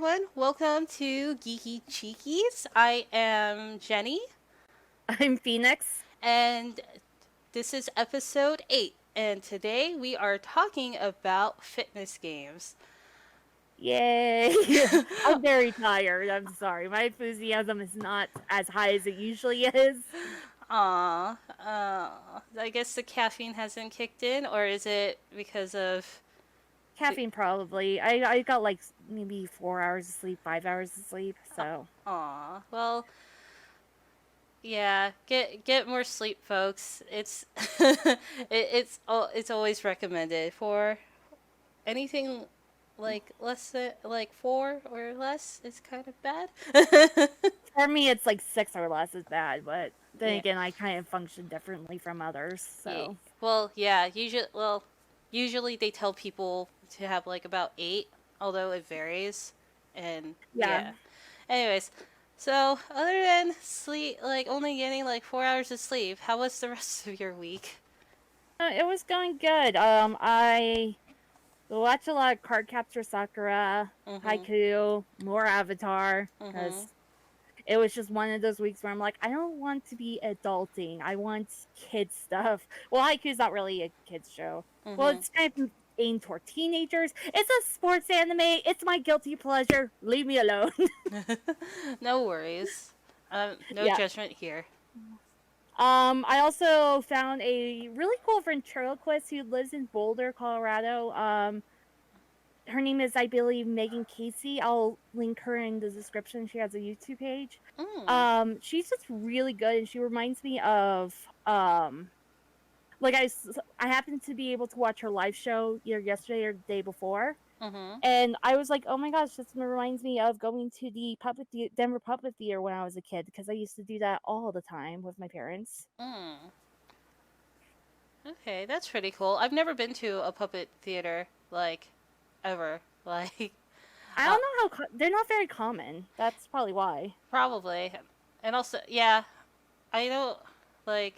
everyone. Welcome to Geeky Chickies. I am Jenny, I'm Phoenix. and this is episode 8. And today we are talking about fitness games. Yay! I'm very tired. I'm sorry. My enthusiasm is not as high as it usually is. I guess the caffeine hasn't kicked in, or is it because of. Caffeine, probably. I got like maybe 4 hours of sleep, 5 hours of sleep. So Well, yeah, get more sleep, folks. It's always recommended for anything like less than like 4 or less is kind of bad. for me, it's like 6 or less is bad. But then Yeah. again, I kind of function differently from others. Yeah. So Well, yeah. Usually they tell people to have like about 8, although it varies. And yeah, yeah. Anyways, so other than sleep, like only getting like 4 hours of sleep, how was the rest of your week? it was going good. I watched a lot of Card Capture Sakura, Mhm. Haiku, more Avatar, Mhm. because it was just one of those weeks where I'm like, I don't want to be adulting. I want kids stuff. Well, Haiku's not really a kids show. Well, Mhm. it's kind of aimed toward teenagers. It's a sports anime. It's my guilty pleasure. Leave me alone. No worries. No Yeah. judgment here. I also found a really cool ventriloquist who lives in Boulder, Colorado. Her name is, I believe, Megan Casey. I'll link her in the description. She has a YouTube page. Mm. She's just really good, and she reminds me of like I happened to be able to watch her live show either yesterday or the day before, Mhm. and I was like, oh my gosh, this reminds me of going to the Denver Puppet Theater when I was a kid, because I used to do that all the time with my parents. Mm. Okay, that's pretty cool. I've never been to a puppet theater like ever. Like, I uh, don't know how they're not very common. That's probably why. probably. And also, yeah, I know. Like,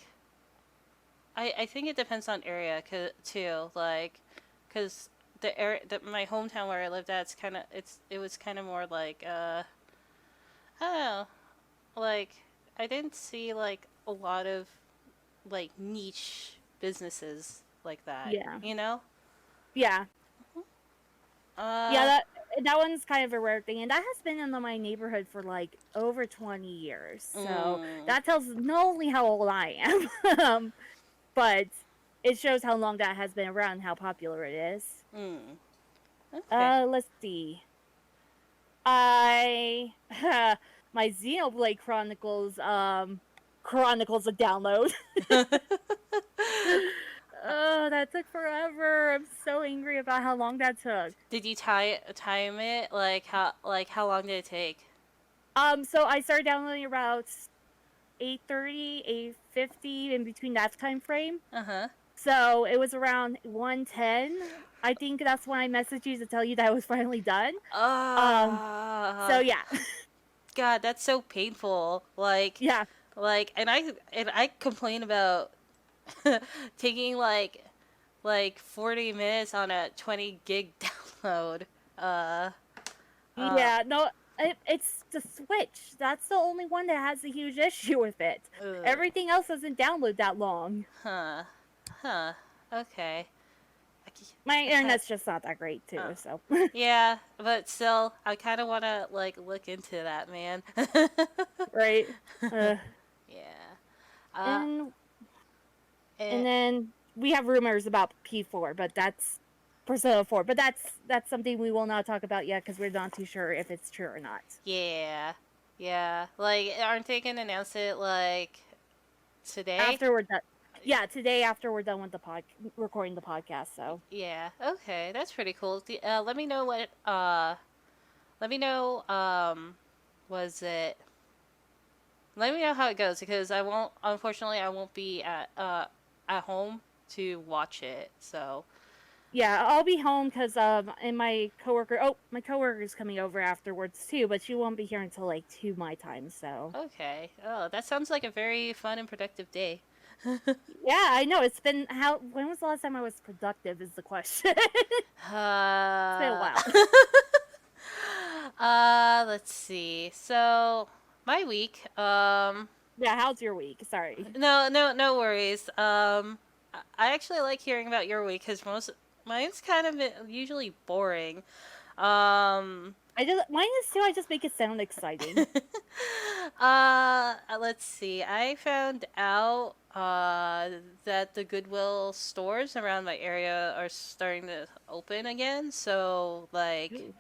I think it depends on area too. Like, cause the area, my hometown where I lived at, it was kind of more like I don't know. Like, I didn't see like a lot of like niche businesses like that. Yeah, You know. yeah, yeah. Uh. That one's kind of a rare thing, and that has been in my neighborhood for like over 20 years. So Mm. that tells not only how old I am, but it shows how long that has been around and how popular it is. Mm. Okay. Let's see. I my Xenoblade Chronicles of download. Oh, that took forever. I'm so angry about how long that took. Did you time it? Like how long did it take? So I started downloading about 8:30, 8:50 in between that time frame. Uh huh. So it was around 1:10. I think that's when I messaged you to tell you that I was finally done. Um, so Ah, yeah, God, that's so painful. yeah, And I complain about taking like 40 minutes on a 20 gig download. Uh, uh, yeah. No, it's the Switch. That's the only one that has a huge issue with it. ugh, Everything else doesn't download that long. huh, huh. Okay. My I can't. internet's just not that great too. Uh, So yeah, but still, I kind of want to like look into that, man. right. Uh, Yeah. Uh, and and and then we have rumors about P4, but that's Persona 4. But that's something we will not talk about yet because we're not too sure if it's true or not. yeah, yeah. Like, aren't they gonna announce it like today? After we're done, yeah, today after we're done with the recording the podcast. So Yeah. Okay, that's pretty cool. Let me know what. Let me know. Was it? Let me know how it goes because I won't. Unfortunately, I won't be at home to watch it. So. yeah, I'll be home because and my coworker's coming over afterwards too, but she won't be here until like 2 my time. So Okay. Oh, that sounds like a very fun and productive day. yeah, I know it's been how. When was the last time I was productive? Is the question. It's been a Uh, while. Let's see. So, my week, Yeah, how's your week? Sorry. no worries. I actually like hearing about your week because mine's kind of usually boring. Um, I just mine is too. I just make it sound exciting. let's see. I found out that the Goodwill stores around my area are starting to open again. So like Ooh.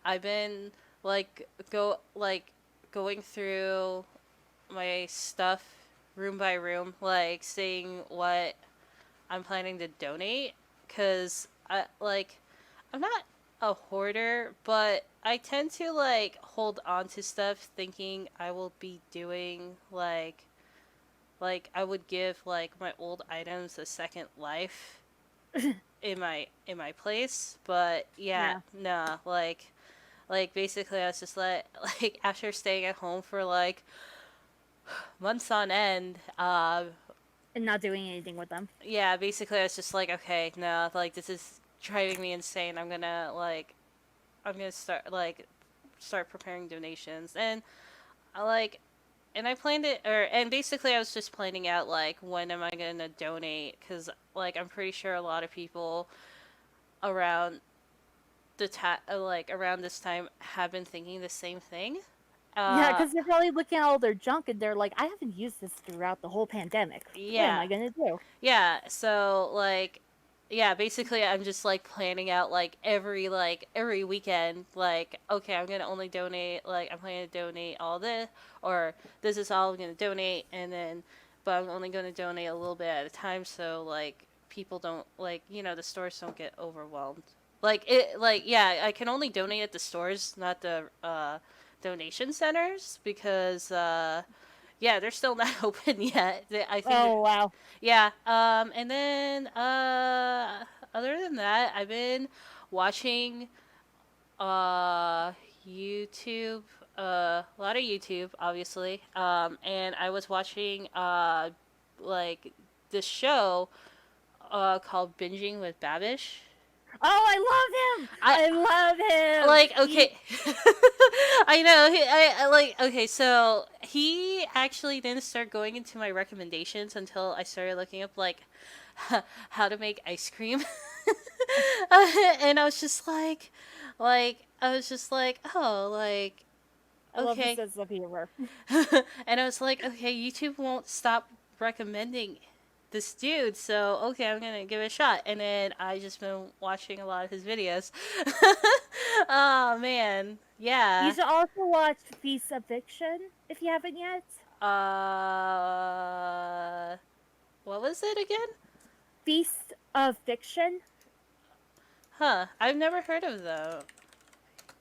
I've been going through my stuff room by room, like seeing what I'm planning to donate cuz I'm not a hoarder, but I tend to hold on to stuff thinking I will be doing I would give my old items a second life in my place, but yeah, Yeah. nah, basically I was just after staying at home for months on end, And not doing anything with them. yeah, basically I was just like, okay, no, this is driving me insane. I'm gonna start preparing donations, and I and I planned it, and basically I was just planning out when am I gonna donate, because I'm pretty sure a lot of people around around this time have been thinking the same thing. Yeah, Uh, because they're probably looking at all their junk and they're like, I haven't used this throughout the whole pandemic. What am yeah, I gonna do? yeah. So yeah, basically I'm just planning out every weekend, okay, I'm gonna only donate, I'm planning to donate all this, or this is all I'm gonna donate, and then but I'm only gonna donate a little bit at a time, so people don't the stores don't get overwhelmed. Yeah, I can only donate at the stores, not the donation centers, because yeah, they're still not open yet. I think Oh wow. yeah. And then other than that, I've been watching uh YouTube, a lot of YouTube, obviously. And I was watching like this show called Binging with Babish. Oh, I love him. I I love him. He okay. I know. I okay. So he actually didn't start going into my recommendations until I started looking up how to make ice cream. And I was just I was just oh, I love his okay. sense of humor. And I was like, okay, YouTube won't stop recommending this dude, so okay, I'm gonna give it a shot. And then I just been watching a lot of his videos. Oh man, You yeah. should also watch Feast of Fiction if you haven't yet. Uh, what was it again? Feast of Fiction. Huh? I've never heard of them.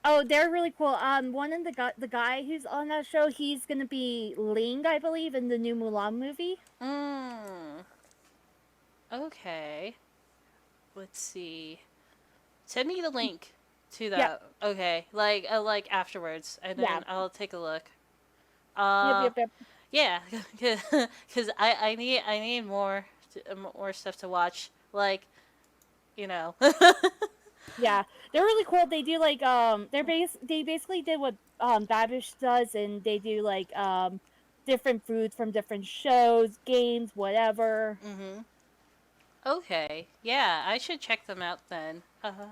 Oh, they're really cool. One of the guy who's on that show, he's gonna be Ling, I believe, in the new Mulan movie. Mm. Okay. Let's see. Send me the link to Yep, that. Okay, afterwards, and yeah, then I'll take a look. yep, Uh, yep, yep. yeah, because I need more stuff to watch. You know. Yeah, they're really cool. They do they basically did what Babish does, and they do different foods from different shows, games, whatever. Mhm. Okay. Yeah, I should check them out then. Hold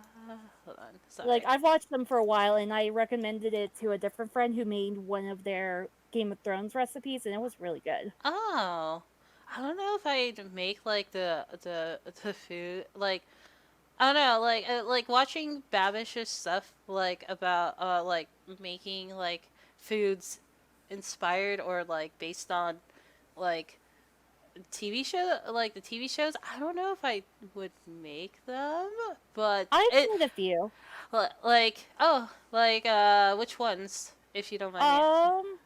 on. Like Sorry. I've watched them for a while, and I recommended it to a different friend who made one of their Game of Thrones recipes, and it was really good. Oh, I don't know if I'd make the food I don't know, watching Babish's stuff about making foods inspired or based on like the TV shows. I don't know if I would make them, but I've it made a few. which ones, if you don't mind me. Um,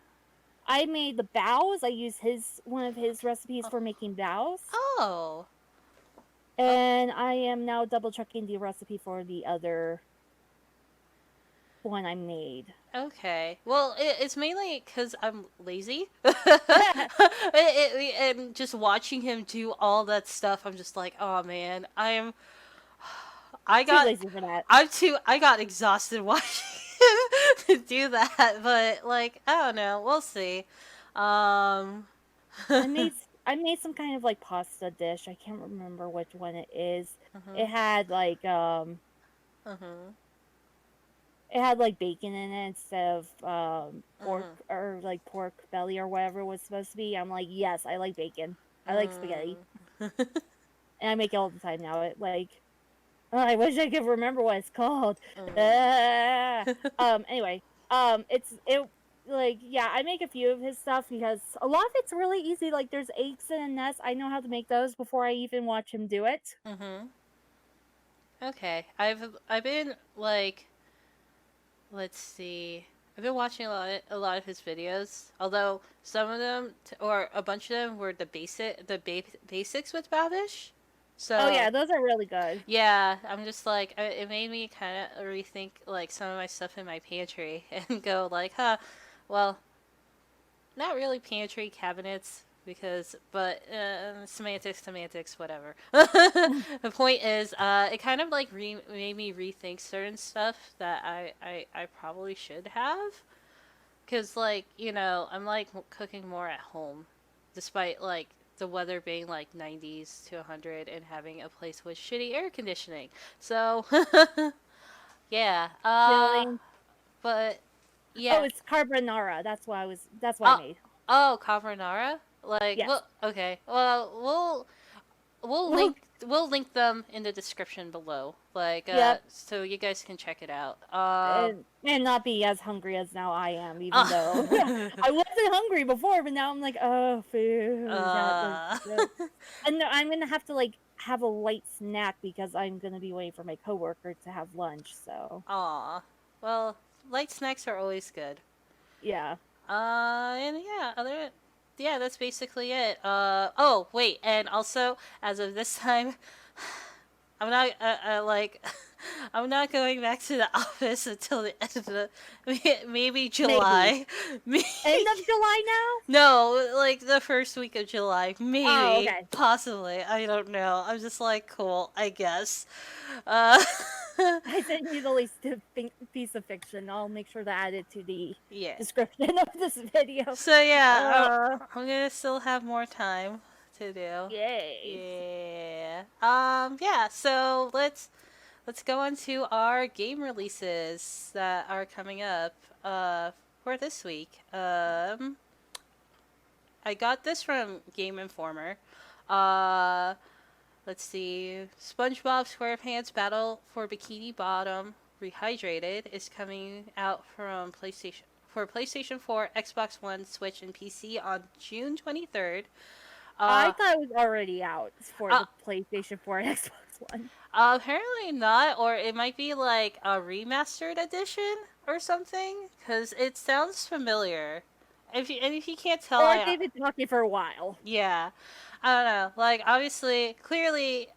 I made the bows. I used his one of his recipes for making bows. Oh, oh, And I am now double checking the recipe for the other one I made. okay. Well, it's mainly because I'm lazy. And just watching him do all that stuff, I'm just like, oh man, I Too got, lazy for that. I got exhausted watching him do that, but like I don't know, we'll see. Um, I made some kind of like pasta dish. I can't remember which one it is. It mhm, had like mhm, it had like bacon in it instead of pork mhm, or like pork belly or whatever it was supposed to be. I'm like, yes, I like bacon. I like spaghetti, mm. and I make it all the time now. It like oh, I wish I could remember what it's called. Mm. Ah. Anyway, it like yeah, I make a few of his stuff because a lot of it's really easy. Like there's eggs in a nest. I know how to make those before I even watch him do it. Mhm. Okay. I've been like, let's see. I've been watching a lot of his videos. Although some of them or a bunch of them were basics with Babish. Oh So yeah, those are really good. yeah, I'm just like it made me kind of rethink like some of my stuff in my pantry and go like, huh, well, not really pantry cabinets because but semantics whatever. The point is it kind of like made me rethink certain stuff that I probably should have because like I'm like cooking more at home despite like the weather being like 90s to 100 and having a place with shitty air conditioning. So yeah, Feeling. but Oh, yeah. it's carbonara. That's what I Oh, made. oh, carbonara. Like, Yes. well, okay. Well, we'll Well, link them in the description below. Like, yep. so you guys can check it out. And not be as hungry as now I am, even though Uh, I wasn't hungry before, but now I'm like, oh, food. uh, And no, I'm gonna have to like have a light snack because I'm gonna be waiting for my coworker to have lunch. So aw. Well, light snacks are always good. yeah. And yeah, yeah, that's basically it. Oh, wait, and also, as of this time, I'm not like I'm not going back to the office until the end of the maybe Maybe July. Maybe end of July now. no, like the first week of July. Oh, Maybe, okay. possibly. I don't know. I'm just like cool, I guess. Uh I sent you the least piece of fiction. I'll make sure to add it to the yeah. description of this video. So yeah, Uh, I'm gonna still have more time to do. yay. Yeah. Yeah, so let's go on to our game releases that are coming up for this week. I got this from Game Informer. Uh let's see. SpongeBob SquarePants Battle for Bikini Bottom Rehydrated is coming out from PlayStation 4, Xbox One, Switch, and PC on June 23rd. I Uh, thought it was already out for uh, the PlayStation 4 and Xbox One. Apparently not, or it might be like a remastered edition or something, because it sounds familiar. If you can't tell, Or they've been talking for a while. yeah, I don't know. Like obviously, clearly,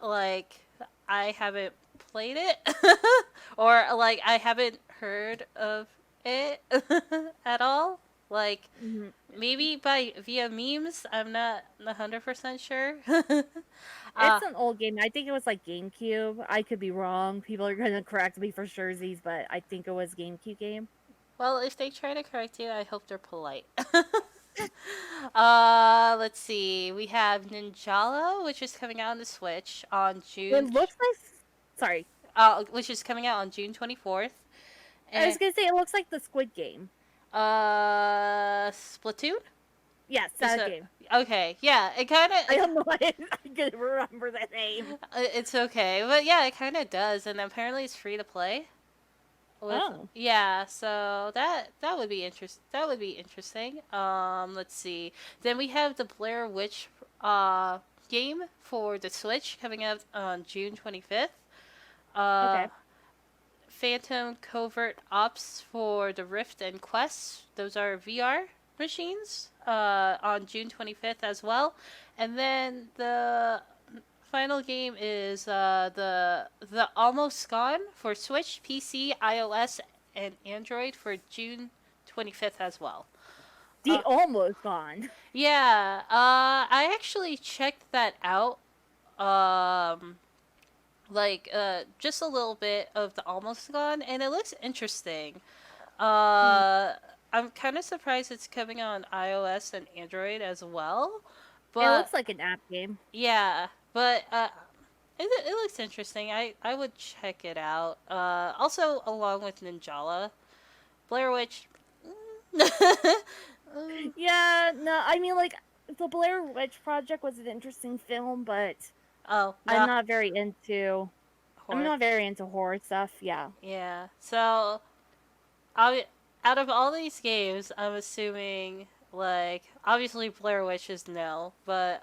like I haven't played it, or like I haven't heard of it at all. Like Mhm. maybe via memes. I'm not 100% sure. uh, It's an old game. I think it was like GameCube. I could be wrong. People are gonna correct me for surezies, but I think it was GameCube game. well, if they try to correct you, I hope they're polite. Let's see. We have Ninjala, which is coming out on the Switch on It June. looks like. Sorry, Which is coming out on June 24th. I And was gonna say it looks like the Squid Game. Splatoon Yes, is that a game. okay. Yeah, it kind of I don't know why I couldn't remember the name. it's okay, but yeah, it kind of does, and apparently it's free to play. With Oh, yeah, so that would be That would be interesting. Let's see. Then we have the Blair Witch game for the Switch coming out on June 25th. Uh, okay. Phantom Covert Ops for the Rift and Quest. Those are VR machines. On June 25th as well, and then the final game is the Almost Gone for Switch, PC, iOS, and Android for June 25th as well. The almost gone. Yeah, I actually checked that out um like just a little bit of the Almost Gone, and it looks interesting. Hmm. I'm kind of surprised it's coming on iOS and Android as well, It but looks like an app game. yeah, but it looks interesting. I would check it out. Also along with Ninjala, Blair Witch. Mm, Yeah, no, I mean, like, the Blair Witch Project was an interesting film, but oh I'm no, not very into. I'm horror. not very into horror stuff. Yeah. Yeah. So I out of all these games, I'm assuming like obviously Blair Witch is no, but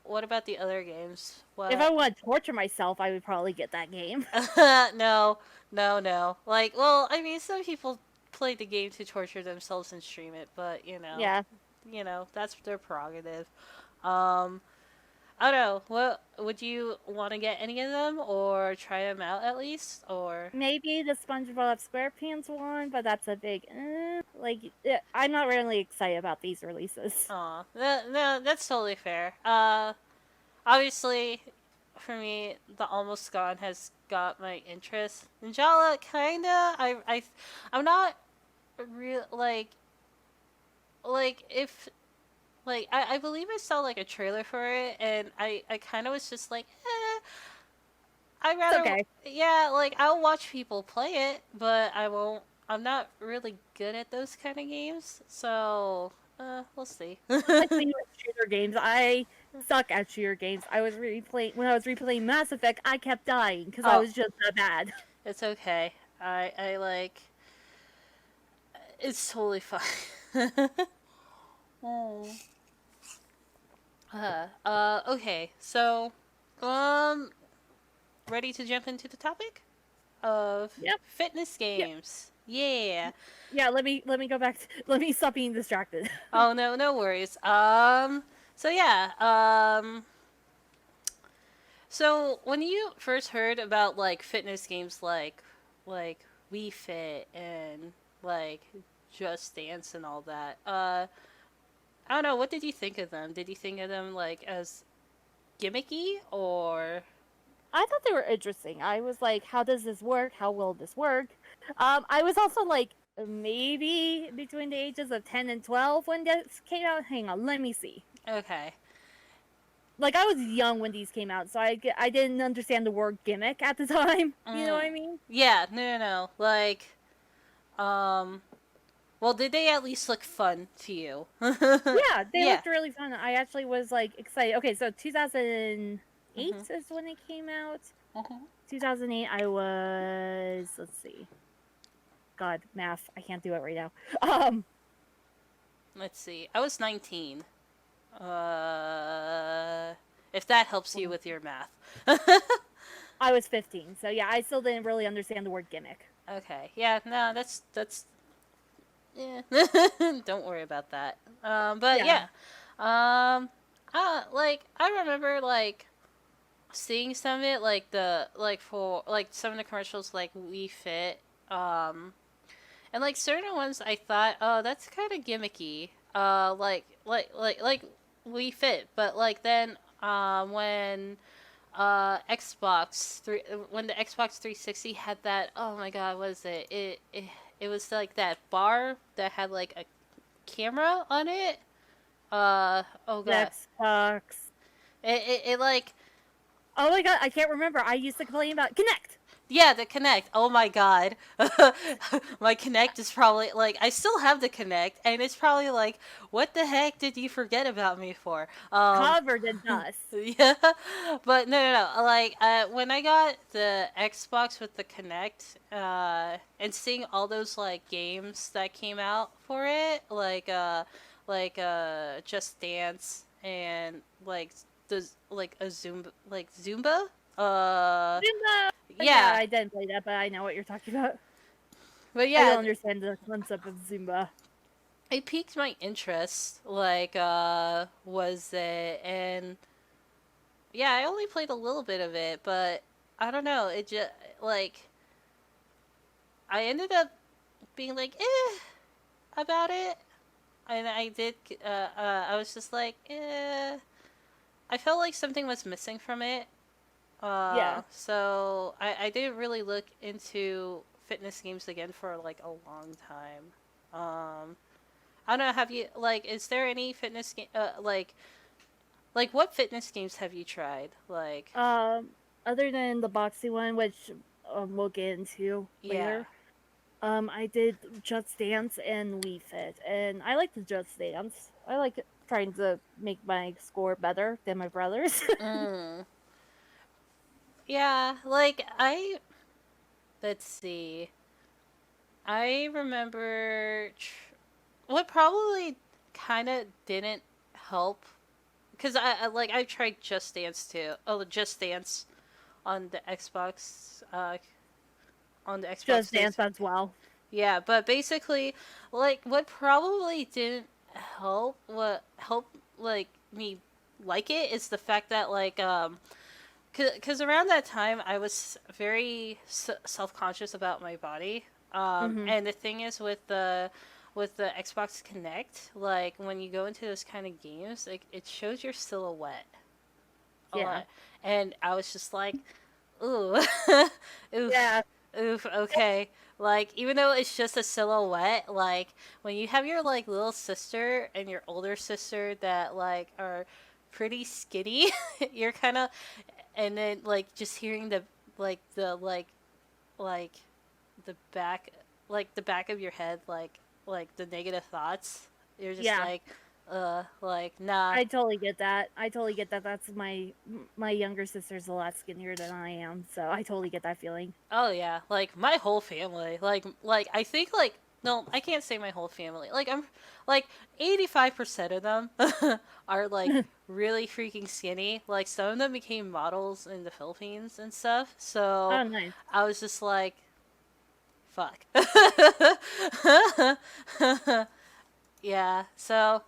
what about the other games? If I What? want to torture myself, I would probably get that game. No, no. Like, well, I mean, some people play the game to torture themselves and stream it, but Yeah. that's their prerogative. Um, I don't know. What would you want to get any of them or try them out at least or? Maybe the SpongeBob SquarePants one, but that's a big like I'm not really excited about these releases. Aw, no, that's totally fair. Obviously, for me, the Almost Gone has got my interest. Ninjala, kinda. I'm not real like if I believe I saw like a trailer for it, and I kind of was just like, I'd It's rather, okay. yeah, like I'll watch people play it, but I won't. I'm not really good at those kind of games, so we'll see. Like me with shooter games, I suck at shooter games. I was replaying when I was replaying Mass Effect. I kept dying because I Oh, was just that bad. it's okay. I like. It's totally fine. Oh. Okay. So, um, ready to jump into the topic of Yep. fitness Yep. games? Yeah. Yeah. Let me go back. Let me stop being distracted. Oh no, no worries. So yeah. So when you first heard about like fitness games like We Fit and like Just Dance and all that, I don't know. What did you think of them? Did you think of them like as gimmicky or? I thought they were interesting. I was like, how does this work? How will this work? I was also like, maybe between the ages of 10 and 12 when this came out. Hang on, let me see. Okay. Like, I was young when these came out, so I didn't understand the word gimmick at the time. You know what Mm. I mean? Yeah, no. Like, um, well, did they at least look fun to you? Yeah, they Yeah. looked really fun. I actually was like excited. Okay, so 2008 Mhm. is when it came out. Mhm. 2008, I was, let's see. God, math. I can't do it right now. Um, Let's see. I was 19. Uh, if that helps you with your math. I was 15. So yeah, I still didn't really understand the word gimmick. Okay. Yeah. No, that's. Yeah. Don't worry about that. But Yeah. yeah. Like I remember like seeing some of it, like the like for like some of the commercials, like We Fit. And like certain ones, I thought, oh, that's kind of gimmicky. Like We Fit, but like then, when Xbox three when the Xbox 360 had that, oh my god, what is it? It was like that bar that had like a camera on it. Oh The god, Xbox. it like Oh my god, I can't remember. I used to complain about Connect. yeah, the Connect. Oh my god. My Connect is probably like I still have the Connect, and it's probably like, what the heck did you forget about me for? Covered in dust. Yeah. But no. Like when I got the Xbox with the Connect, and seeing all those like games that came out for it, like Just Dance and like the like a Zumba. Zumba! Yeah, Yeah, I didn't play that, but I know what you're talking about. but I yeah, don't understand the concept of Zumba. it piqued my interest. Was it? And yeah, I only played a little bit of it, but I don't know. It just like I ended up being like about it, and I did. I was just like I felt like something was missing from it. Yeah. So I didn't really look into fitness games again for like a long time. I don't know. Have you like? Is there any fitness game? Like what fitness games have you tried? Like, Um, Other than the boxing one, which we'll get into yeah. later, I did Just Dance and Wii Fit, and I like the Just Dance. I like trying to make my score better than my brother's. Mm. Yeah. Like I. Let's see. I remember what probably kind of didn't help because I tried Just Dance too. Oh, Just Dance on the Xbox. On the Xbox Just three. Dance as well. Yeah, but basically, like what probably didn't what helped like me like it is the fact that because around that time I was very self conscious about my body. Hmm. And the thing is with the Xbox Connect, like when you go into those kind of games, like it shows your silhouette a Yeah. lot, and I was just like, ooh, oof, Yeah. oof, okay. Like even though it's just a silhouette, like when you have your like little sister and your older sister that like are pretty skinny, you're kind of and then like just hearing like the like the back the back of your head like the negative thoughts, you're just Yeah. like like nah. I totally get that. I totally get that. That's my younger sister's a lot skinnier than I am, so I totally get that feeling. Oh yeah, like my whole family like I think like no, I can't say my whole family, like I'm like 85% of them are like really freaking skinny, like some of them became models in the Philippines and stuff, so Oh, nice. I was just like fuck. Yeah. So,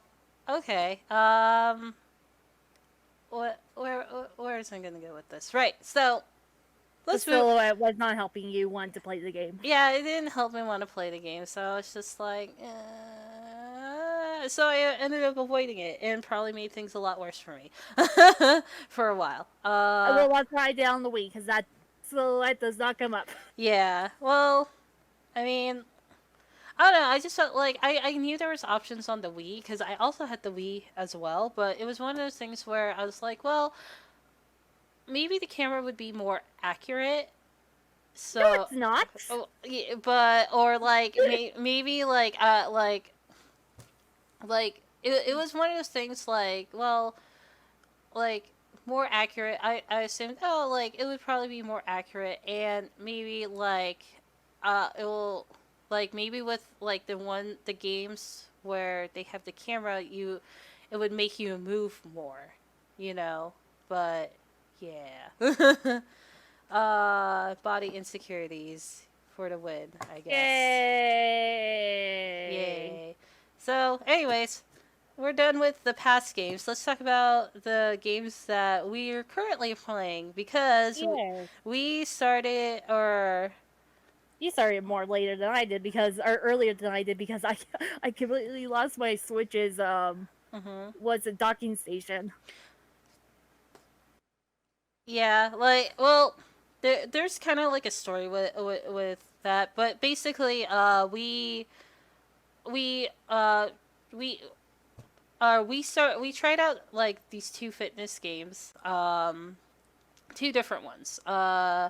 okay. Where is I gonna go with this? Right. So The let's move. silhouette was not helping you want to play the game. Yeah, it didn't help me want to play the game, so it's just like. So I ended up avoiding it, and probably made things a lot worse for me for a while. Well, let's try down the Wii because that silhouette does not come up. Yeah. Well, I mean, I don't know. I just felt like I knew there was options on the Wii because I also had the Wii as well, but it was one of those things where I was like, well, maybe the camera would be more accurate. No, So, it's not. oh, yeah, but or like maybe like it was one of those things like well like more accurate. I assumed oh like it would probably be more accurate and maybe like it will like maybe with like the games where they have the camera it would make you move more, you know, but yeah. Body insecurities for the win, I guess. Yay! Yay. So, anyways, we're done with the past games. Let's talk about the games that we are currently playing because Yeah. we started or You started more later than I did because, or earlier than I did because I I completely lost my Switch's mhm. was a docking station. Yeah, like well there's kind of like a story with that, but basically we we we tried out like these two fitness games, two different ones. Yeah.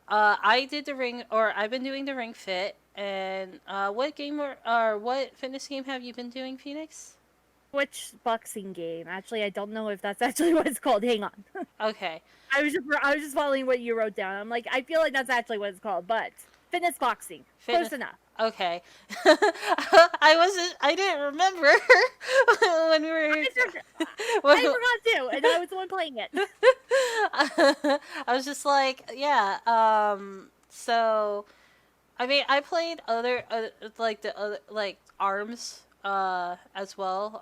I did the ring, or I've been doing the Ring Fit. And what game or what fitness game have you been doing, Phoenix? Switch boxing game. Actually, I don't know if that's actually what it's called. Hang on. Okay, I was just following what you wrote down. I'm like, I feel like that's actually what it's called, but fitness boxing. fitness. Close enough. Okay, I wasn't. I didn't remember when we were. I forgot too, and I was the one playing it. I was just like, yeah. So I mean, I played other like the other like arms as well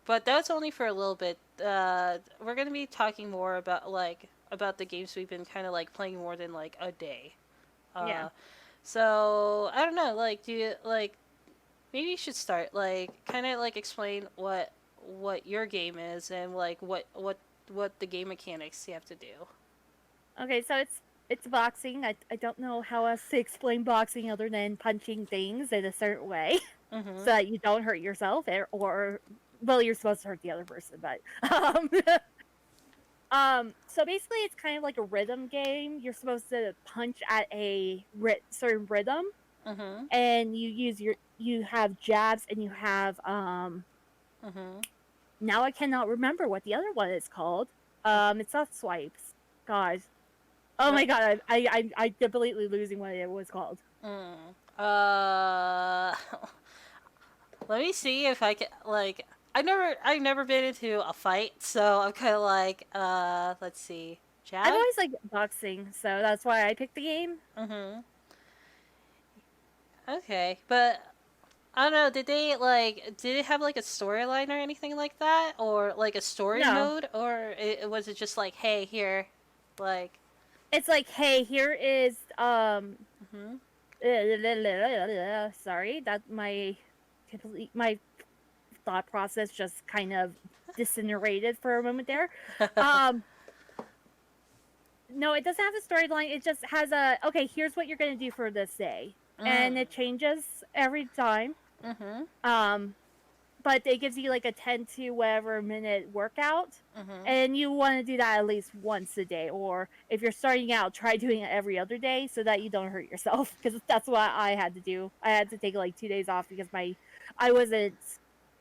but that's only for a little bit. We're gonna be talking more about the games we've been kind of like playing more than like a day. Yeah. Uh, so I don't know. Like, do you like maybe you should start like kind of like explain what your game is and like what the game mechanics you have to do. Okay, so it's boxing. I don't know how else to explain boxing other than punching things in a certain way so Mhm. that you don't hurt yourself or well, you're supposed to hurt the other person, but so basically it's kind of like a rhythm game. You're supposed to punch at a certain rhythm, Mhm. and you have jabs and you have Mhm. now I cannot remember what the other one is called. It's not swipes. Gosh. Oh my What? god, I completely losing what it was called. Mm. Let me see if I can like. I've never been into a fight, so I'm kind of like, let's see, I've jab. always liked boxing, so that's why I picked the game. Mhm. Okay, but I don't know. Did it have like a storyline or anything like that, or like a story No. mode, or was it just like, hey, here, like, It's like, hey, here is mhm, sorry, that my thought process just kind of disintegrated for a moment there. Um no, it doesn't have a storyline. It just has a okay, here's what you're going to do for this day. mm, And it changes every time. mhm, Um but it gives you like a 10 to whatever minute workout. mhm, And you want to do that at least once a day. Or if you're starting out, try doing it every other day so that you don't hurt yourself. Because that's what I had to do. I had to take like 2 days off because I wasn't,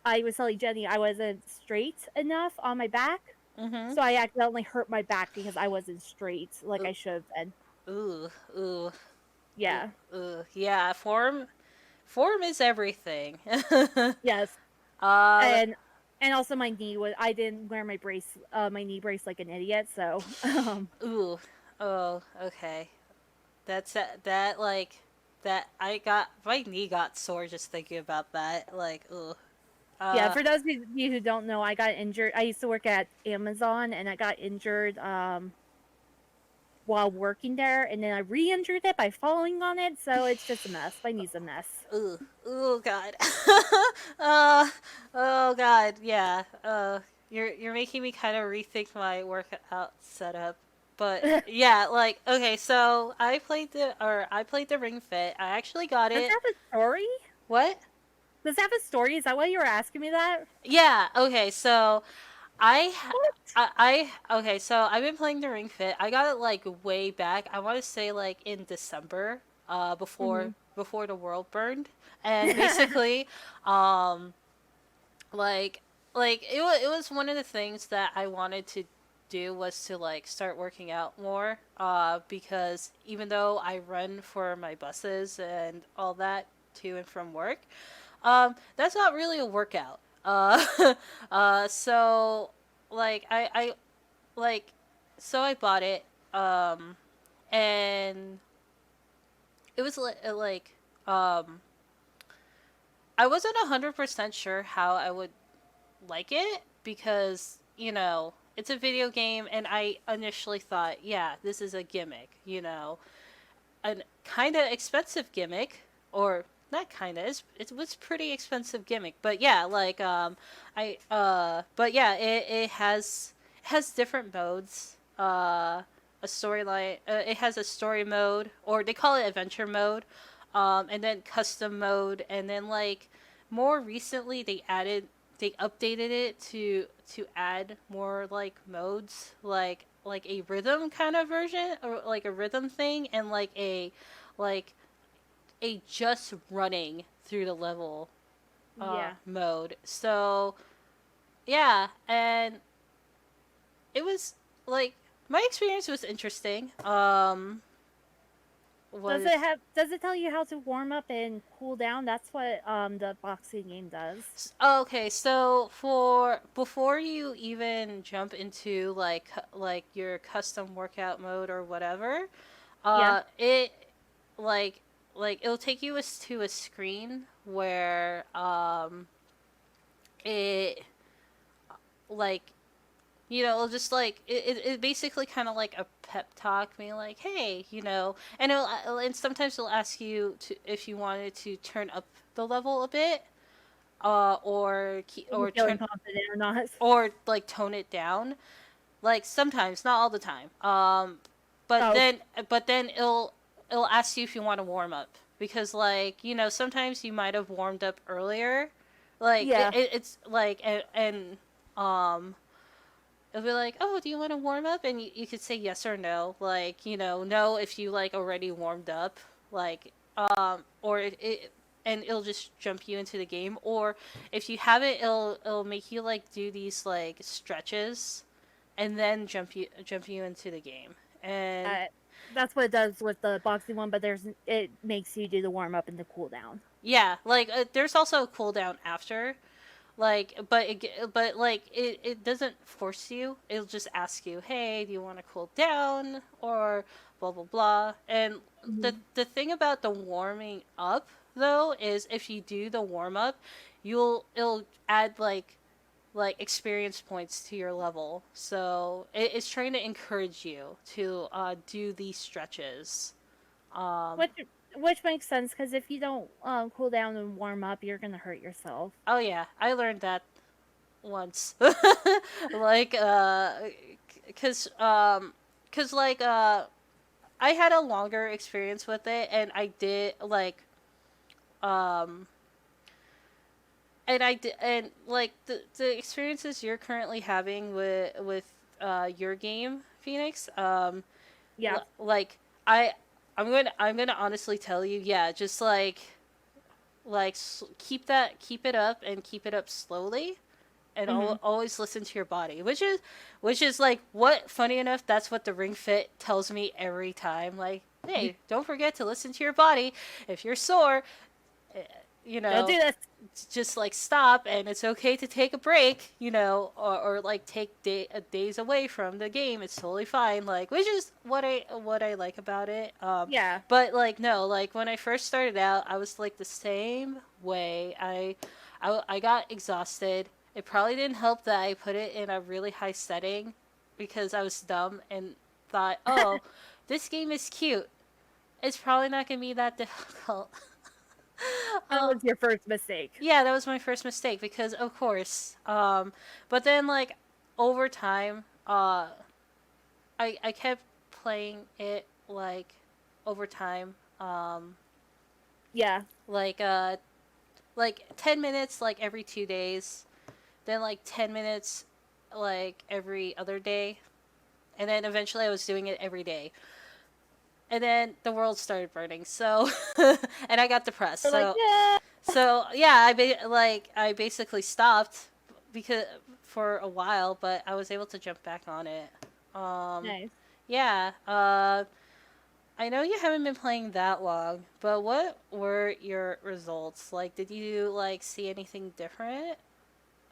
I was telling Jenny I wasn't straight enough on my back. mhm. So I accidentally hurt my back because I wasn't straight like Ooh, I should have been. ooh, ooh, ooh, Yeah. ooh. Yeah, form is everything. Yes. uh, And also my knee was I didn't wear my knee brace like an idiot, so ooh, oh, okay. That like that I got my knee got sore just thinking about that. Like, ooh. yeah, Uh, for those of you who don't know, I got injured. I used to work at Amazon and I got injured while working there and then I re-injured it by falling on it, so it's just a mess. My knee's a mess. ooh, ooh, God. uh, oh God, yeah. You're making me kind of rethink my workout setup. But Does yeah, like okay, so I played the Ring Fit. I actually got it it. have a story? What? Does it have a story? Is that why you were asking me that? Yeah. Okay. So I, ha- What? okay. So I've been playing the Ring Fit. I got it like way back. I want to say like in December. Mhm. Before the world burned, and basically, um, like it was one of the things that I wanted to do was to like start working out more because even though I run for my buses and all that to and from work, that's not really a workout. So I like so I bought it um and it was um I wasn't 100% sure how I would like it because, it's a video game and I initially thought, yeah, this is a gimmick, a kind of expensive gimmick, or not kind of, it was pretty expensive gimmick, but yeah, but yeah, it has different modes, a storyline, it has a story mode, or they call it adventure mode, and then custom mode, and then like more recently they updated it to add more like modes like a rhythm kind of version or like a rhythm thing and like a just running through the level Yeah. mode. So yeah, and it was like my experience was interesting. Was Does it tell you how to warm up and cool down? That's what the boxing game does. Okay, so for before you even jump into like your custom workout mode or whatever, Yeah. it like it'll take you to a screen where it like it'll just like it basically kind of like a pep talk being like hey and and sometimes it'll ask you to if you wanted to turn up the level a bit Are you feeling confident or not? or like tone it down like sometimes, not all the time. But Oh, then but then it'll ask you if you want to warm up, because like, sometimes you might have warmed up earlier, like yeah. it's like, and um it'll be like, oh, do you want to warm up, and you could say yes or no, like, no if you like already warmed up, like, or and it'll just jump you into the game, or if you haven't, it'll make you like do these like stretches, and then jump you into the game. And Uh, that's what it does with the boxing one, but it makes you do the warm up and the cool down. yeah, like, there's also a cooldown after, like, but like it doesn't force you, it'll just ask you, hey, do you want to cool down, or blah blah blah. And Mhm. the thing about the warming up, though, is if you do the warm up, it'll add like experience points to your level, so it's trying to encourage you to do these stretches. um Which which makes sense because if you don't cool down and warm up, you're gonna hurt yourself. oh yeah, I learned that once. Like, cuz um cuz like, I had a longer experience with it, and I did like, um and like the experiences you're currently having with your game, Phoenix. Yeah. Like, I I'm gonna honestly tell you, yeah, just like keep it up, and keep it up slowly, and Hmm. always listen to your body, which is like, what, funny enough, that's what the Ring Fit tells me every time, like, hey, don't forget to listen to your body. If you're sore, eh, you Don't know do this. just like stop, and it's okay to take a break, or like take days away from the game. It's totally fine, like, which is what I like about it. Yeah. But like, no, like, when I first started out, I was like the same way. I got exhausted. It probably didn't help that I put it in a really high setting, because I was dumb and thought, oh, this game is cute, it's probably not gonna be that difficult. That um, was your first mistake. yeah, that was my first mistake, because of course. But then, like, over time, I kept playing it, like, over time. Yeah. Like, 10 minutes like every 2 days, then like 10 minutes like every other day, and then eventually I was doing it every day. And then the world started burning, so and I got depressed. We're like, So yeah. So yeah, I basically stopped, because for a while, but I was able to jump back on it. Um, Nice. yeah. I know you haven't been playing that long, but what were your results? Like, did you like see anything different?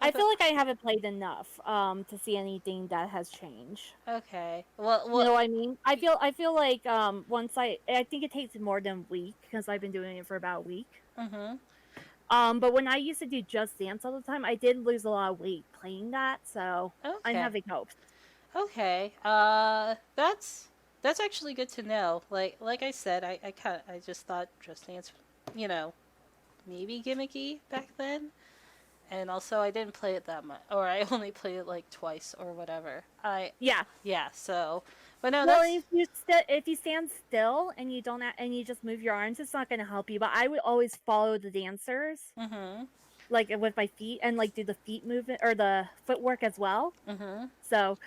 I About feel like I haven't played enough to see anything that has changed. okay. Well, You know what? what I mean? I feel like once I think it takes more than a week because I've been doing it for about a week. Mhm. But when I used to do Just Dance all the time, I did lose a lot of weight playing that, so I'm Okay. having hopes. Okay. That's actually good to know. Like I said, I just thought Just Dance, you know, maybe gimmicky back then. And also, I didn't play it that much, or I only played it like twice or whatever. Yeah. Yeah, so, but no, Well, that's, if you stand still and you don't and you just move your arms, it's not going to help you. But I would always follow the dancers, mhm, like with my feet, and like do the feet movement or the footwork as well. mhm, So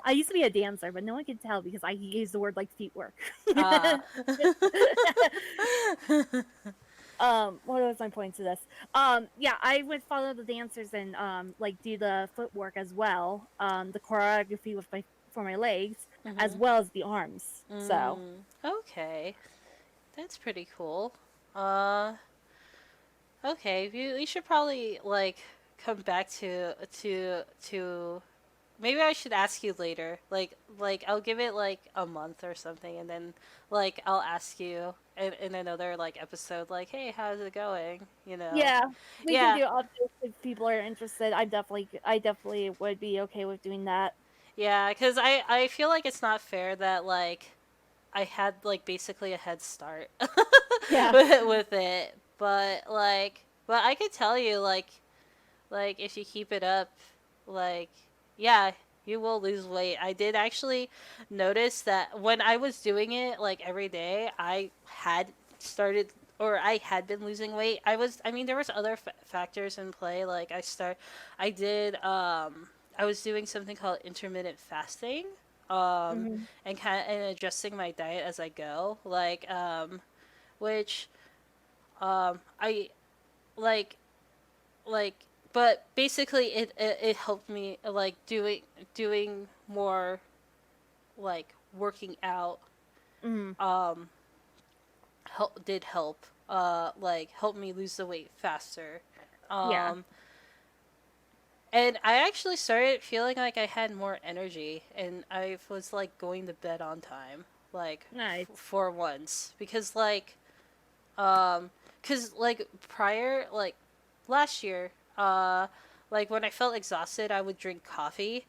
I used to be a dancer, but no one can tell because I use the word like feet work. uh, What was my point to this? Yeah, I would follow the dancers and like do the footwork as well. The choreography with my for my legs as mhm, well as the arms. So okay, that's pretty cool. Uh, okay, we should probably like come back to. Maybe I should ask you later. Like I'll give it like a month or something, and then like I'll ask you in another like episode, like, hey, how's it going? yeah, we can Yeah, do updates if people are interested. I definitely would be okay with doing that. yeah, because I feel like it's not fair that like I had like basically a head start Yeah. with it, but I could tell you, like if you keep it up, like, yeah. You will lose weight. I did actually notice that when I was doing it like every day, I had started or I had been losing weight. I mean there was other factors in play like I did I was doing something called intermittent fasting. Um Mhm. and kind of and adjusting my diet as I go. Which I like like but basically it helped me like doing more like working out Mhm. um did help like help me lose the weight faster. Yeah. um and I actually started feeling like I had more energy and I was like going to bed on time like Nice. for once um because like prior like last year like when I felt exhausted I would drink coffee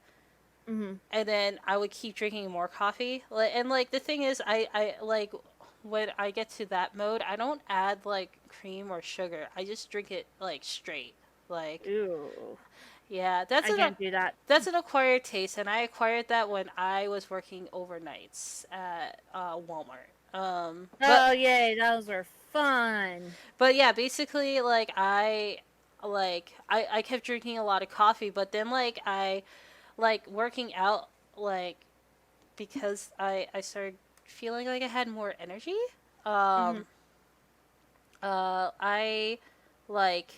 Mhm. and then I would keep drinking more coffee. And like the thing is, I like when I get to that mode, I don't add like cream or sugar. I just drink it like straight. Like Ooh. yeah, I can't do that. that's an acquired taste, and I acquired that when I was working overnights at Walmart. Oh yay, those were fun. But yeah, basically I kept drinking a lot of coffee, but then I like working out like because I started feeling like I had more energy. Mhm. Um, I like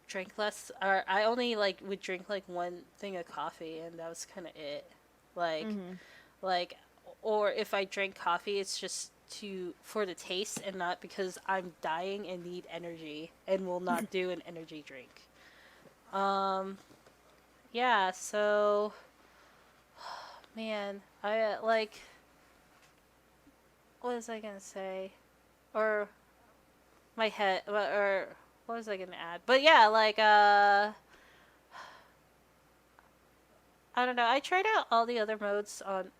drank less, or I only like would drink like one thing of coffee, and that was kind of it. Like, Mhm. like, or if I drink coffee, it's just to for the taste and not because I'm dying and need energy and will not do an energy drink. Um, yeah. So, man, I like. What was I gonna say? Or my head or what was I gonna add? But yeah, I don't know. I tried out all the other modes on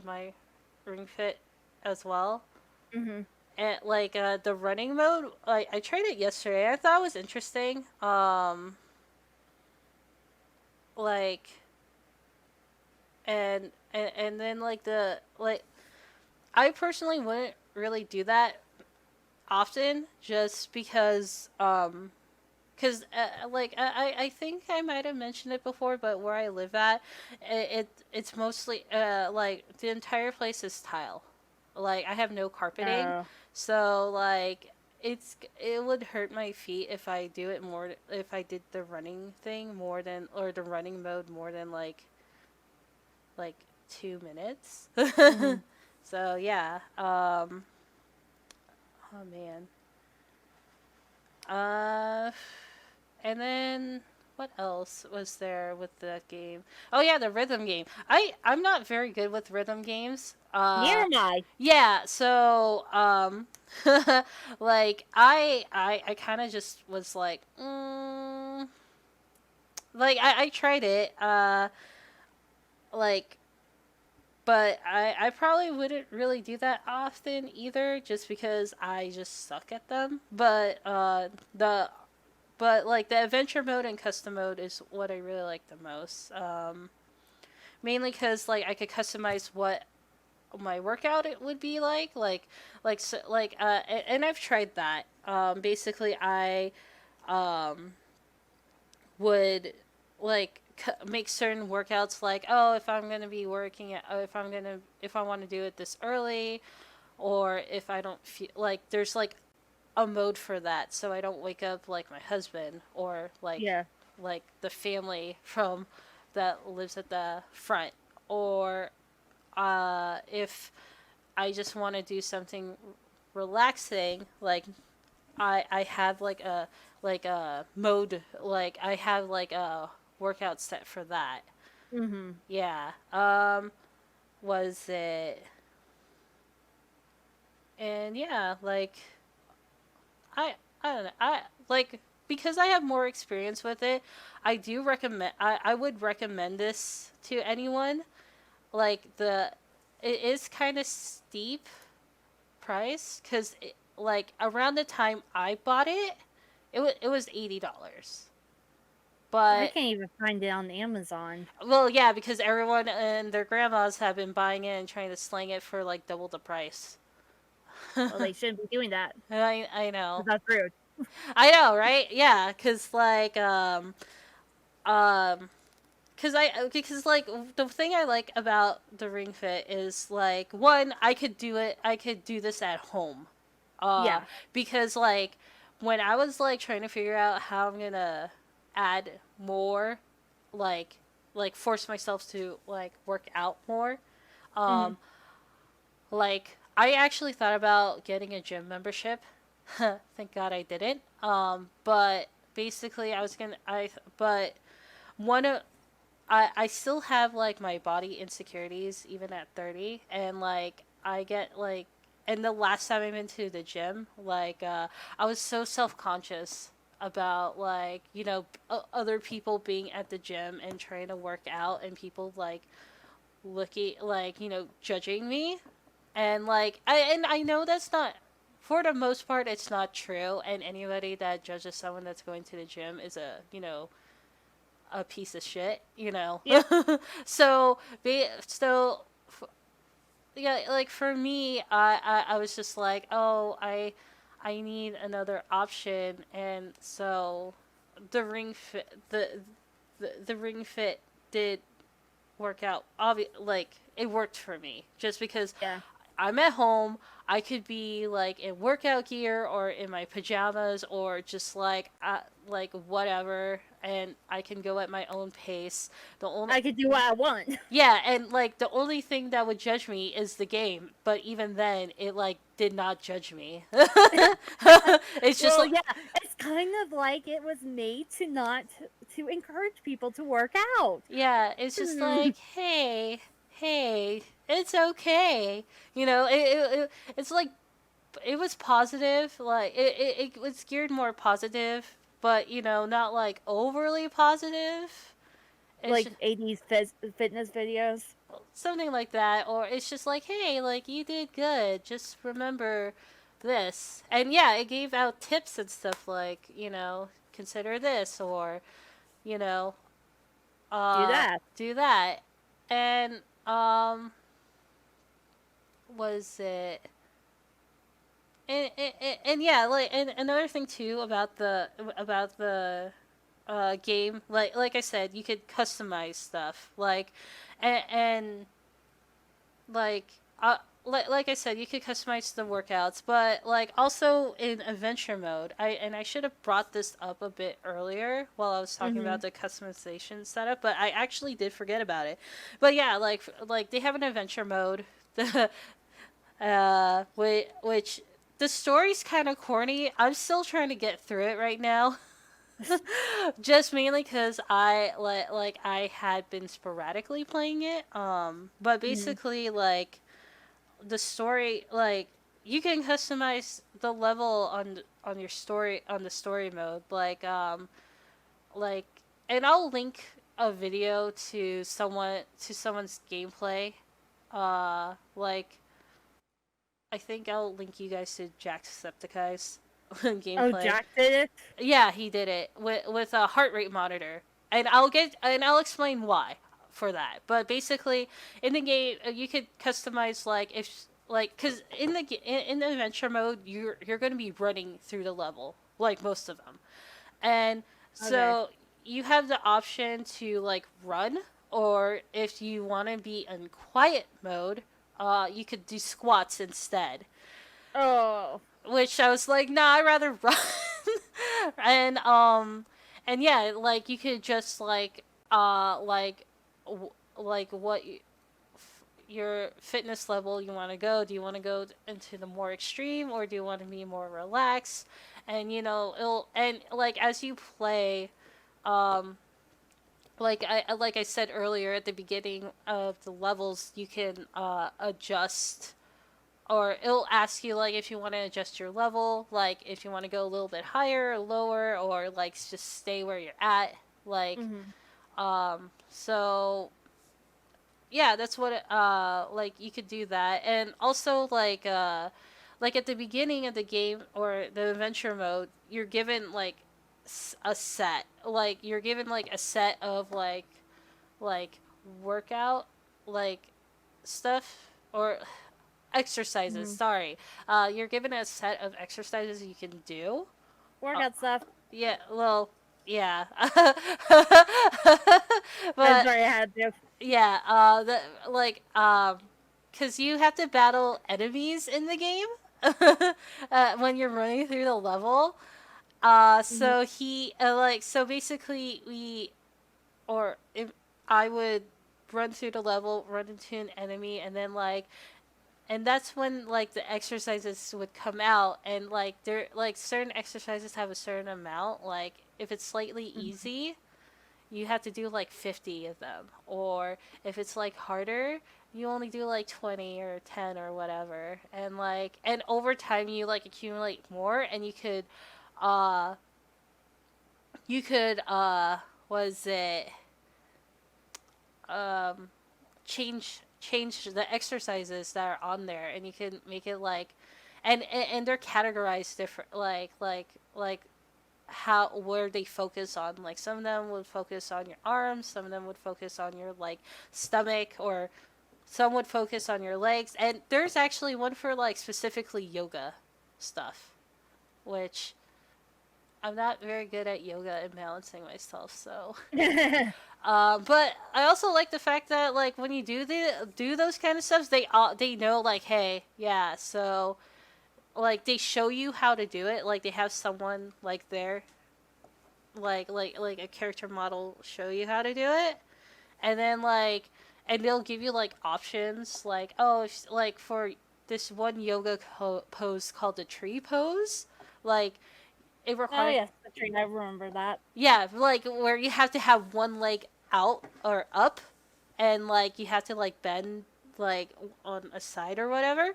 my Ring Fit as well. Mhm. And the running mode, I tried it yesterday. I thought it was interesting. Like and then I personally wouldn't really do that often just because I think I might have mentioned it before, but where I live at, it's mostly like the entire place is tile. Like I have no carpeting, Oh. so like it would hurt my feet if I do it more if I did the running thing more than or the running mode more than like 2 minutes. Mhm. So yeah, oh man, uh and then what else was there with that game? Oh yeah, the rhythm game. I'm not very good with rhythm games. Near am I. Yeah, so like I kind of just was like like I tried it like but I probably wouldn't really do that often either just because I just suck at them. But like the adventure mode and custom mode is what I really like the most. Mainly because like I could customize what my workout it would be and I've tried that. Basically, I um would like make certain workouts like oh if I'm gonna be working at if I want to do it this early or if I don't feel like there's like a mode for that so I don't wake up like my husband or Yeah. like the family from that lives at the front or if I just want to do something relaxing I have like a mode like I have like a workout set for that. Mhm. Yeah. Was it and yeah, like I don't know. I like because I have more experience with it, I would recommend this to anyone. Like the it is kind of steep price cuz like around the time I bought it, it was $80. I But can't even find it on Amazon. well, yeah, because everyone and their grandmas have been buying it and trying to slang it for like double the price. Well, they shouldn't be doing that. I know. 'Cause that's rude. I know, right? Yeah, cuz like um because like the thing I like about the Ring Fit is like one, I could do this at home. Uh Yeah. because like when I was like trying to figure out how I'm going to add more like force myself to like work out more, Mhm. um like I actually thought about getting a gym membership. Thank God I didn't. But basically I was going to but one of I still have like my body insecurities even at 30, and like I get like and the last time I went to the gym, like I was so self-conscious about like, other people being at the gym and trying to work out and people like looking like, judging me. And like I know that's not, for the most part it's not true, and anybody that judges someone that's going to the gym is a piece of shit. Yep. So, yeah, like for me, I was just like, oh, I need another option, and so the ring fit did work out. Like it worked for me, just because Yeah. I'm at home. I could be like in workout gear or in my pajamas or just like whatever, and I can go at my own pace. The only I could do what I want. Yeah, and like the only thing that would judge me is the game, but even then it like did not judge me. It's just Well, like yeah, it's kind of like it was made to not to encourage people to work out. yeah, it's just Hmm. like, hey, it's okay. It's like it was positive, like it was geared more positive, but not like overly positive. It's Like just, 80s fitness videos. something like that, or it's just like, hey, like you did good, just remember this. And yeah, it gave out tips and stuff like, consider this, or you know Do that. do that. And was it and yeah, like, and another thing too about the game, like I said, you could customize stuff, and like like I said, you could customize the workouts, but like also in adventure mode, I should have brought this up a bit earlier while I was talking Hmm. about the customization setup, but I actually did forget about it. But yeah, like they have an adventure mode, the which the story's kind of corny. I'm still trying to get through it right now. Just mainly because I had been sporadically playing it. But Hmm. basically, like the story, like you can customize the level on your story, on the story mode, like, and I'll link a video to someone's gameplay. Like I think I'll link you guys to Jacksepticeye's Oh, gameplay. Jack did it? Yeah, he did it with a heart rate monitor, and I'll explain why for that. But basically, in the game, you could customize like if like because in the adventure mode, you're going to be running through the level like most of them, and Okay. so you have the option to like run, or if you want to be in quiet mode, you could do squats instead. Oh. Which I was like, nah, I'd rather run. and and yeah, like you could just like what your fitness level you want to go. Do you want to go into the more extreme, or do you want to be more relaxed? And it'll, and like as you play, um like I said earlier at the beginning of the levels, you can adjust, or it'll ask you like if you want to adjust your level, like if you want to go a little bit higher or lower, or like just stay where you're at, like Hmm. so yeah, that's what like you could do that. And also like at the beginning of the game or the adventure mode, you're given like a set. Like you're given like a set of like workout like stuff or exercises. Mhm. Sorry, you're given a set of exercises you can do. Uh, Workout stuff. yeah, well, yeah, I'm but sorry, I had to. yeah, the like because you have to battle enemies in the game when you're running through the level. Mhm. So he so basically or if I would run through the level, run into an enemy, and then and that's when like the exercises would come out, and like there like certain exercises have a certain amount. Like if it's slightly Mhm. easy, you have to do like 50 of them, or if it's like harder, you only do like 20 or 10 or whatever, and over time you like accumulate more, and uh you could was it um change the exercises that are on there, and you can make it like and they're categorized different, like how where they focus on. Like some of them would focus on your arms, some of them would focus on your like stomach, or some would focus on your legs, and there's actually one for like specifically yoga stuff, which I'm not very good at yoga and balancing myself, so but I also like the fact that like when you do those kind of stuff, they know like, hey, yeah, so like they show you how to do it. Like they have someone like there, like a character model show you how to do it, and then and they'll give you like options like, oh, like for this one yoga pose called the tree pose, like it Oh requires, yes, that's right. I remember that. yeah, like where you have to have one leg out or up, and like you have to like bend like on a side or whatever.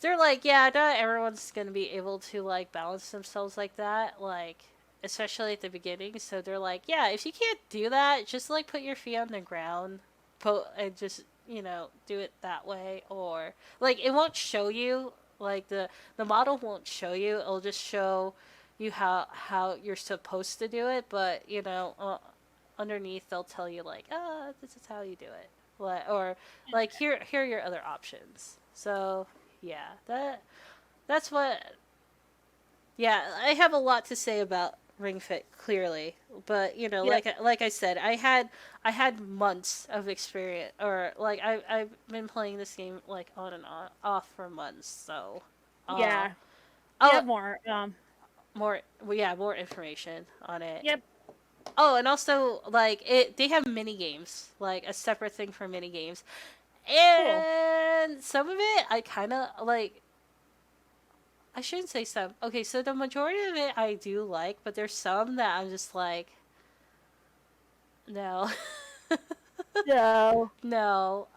They're like, yeah, not everyone's gonna be able to like balance themselves like that, like especially at the beginning. So they're like, yeah, if you can't do that, just like put your feet on the ground, and just do it that way, or like it won't show you like the model won't show you. It'll just show you how you're supposed to do it, but underneath they'll tell you like, this is how you do it, or like here are your other options. So yeah, that's what. Yeah, I have a lot to say about Ring Fit clearly, but Yep. like I said, I had months of experience, or like I've been playing this game like on and off for months. So, uh, Yeah. You oh, have more. more well, yeah, more information on it. Yep. Oh, and also like they have mini games, like a separate thing for mini games, Cool. and some of it I kind of like. I shouldn't say some. Okay, so the majority of it I do like, but there's some that I'm just like, no, So. no.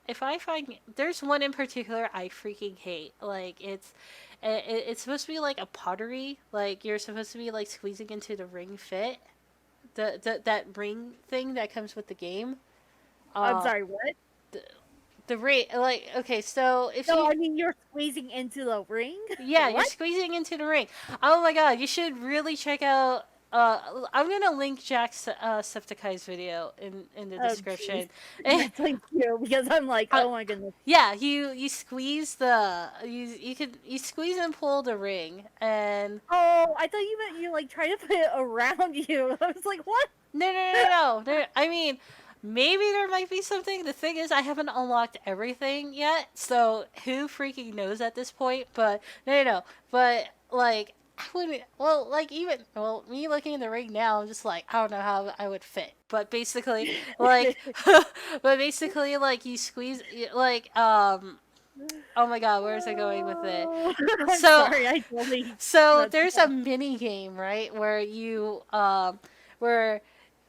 If I find there's one in particular I freaking hate. Like it's supposed to be like a pottery. Like you're supposed to be like squeezing into the ring fit, the that ring thing that comes with the game. I'm Uh, sorry. What? the, the ring. Like okay, so if No, you I mean you're squeezing into the ring. Yeah, you're What? squeezing into the ring. Oh my god, you should really check out. I'm gonna link Jack's Septicai's video in the Oh jeez. description. Thank you, because I'm like, Uh, oh my goodness. yeah, you squeeze you squeeze and pull the ring, and Oh, I thought you meant you like try to put it around you. I was like, what? no. I mean, maybe there might be something. The thing is, I haven't unlocked everything yet, so who freaking knows at this point? But no. But like, I wouldn't. Well, like even me looking in the ring now, I'm just like, I don't know how I would fit. But basically, like, like you squeeze, Oh my god, where's I going with it? Oh, I'm So, sorry. I totally. so That's there's a mini game, right, where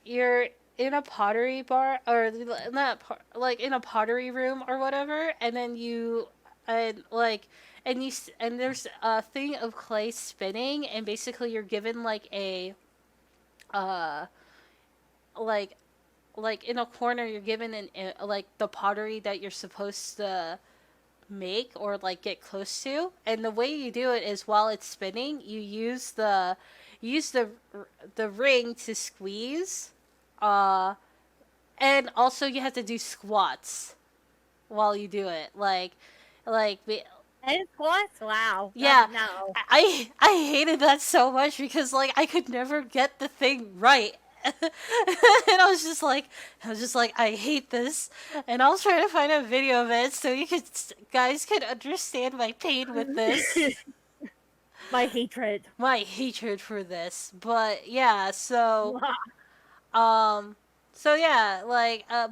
you're in a pottery bar, or not like in a pottery room or whatever, and then and like and there's a thing of clay spinning, and basically you're given like a uh like in a corner you're given like the pottery that you're supposed to make or like get close to, and the way you do it is while it's spinning you use the ring to squeeze, uh, and also you have to do squats while you do it. Like And squats? Wow. yeah, No. I hated that so much because like I could never get the thing right. And I was just like, I hate this, and I was trying to find a video of it so you could guys could understand my pain with this, My hatred. my hatred for this. But yeah, um, so yeah,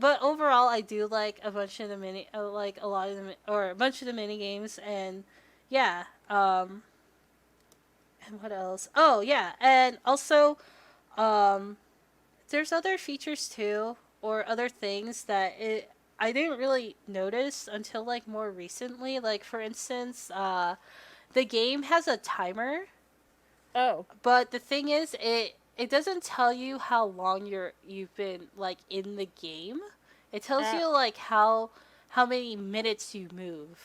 but overall, I do like a bunch of the like a lot of the, or a bunch of the mini games, and yeah, and what else? Oh yeah, and also, um, there's other features too, or other things that I didn't really notice until like more recently. Like for instance, the game has a timer, Oh. but the thing is, it doesn't tell you how long you've been like in the game. It tells you like how many minutes you move,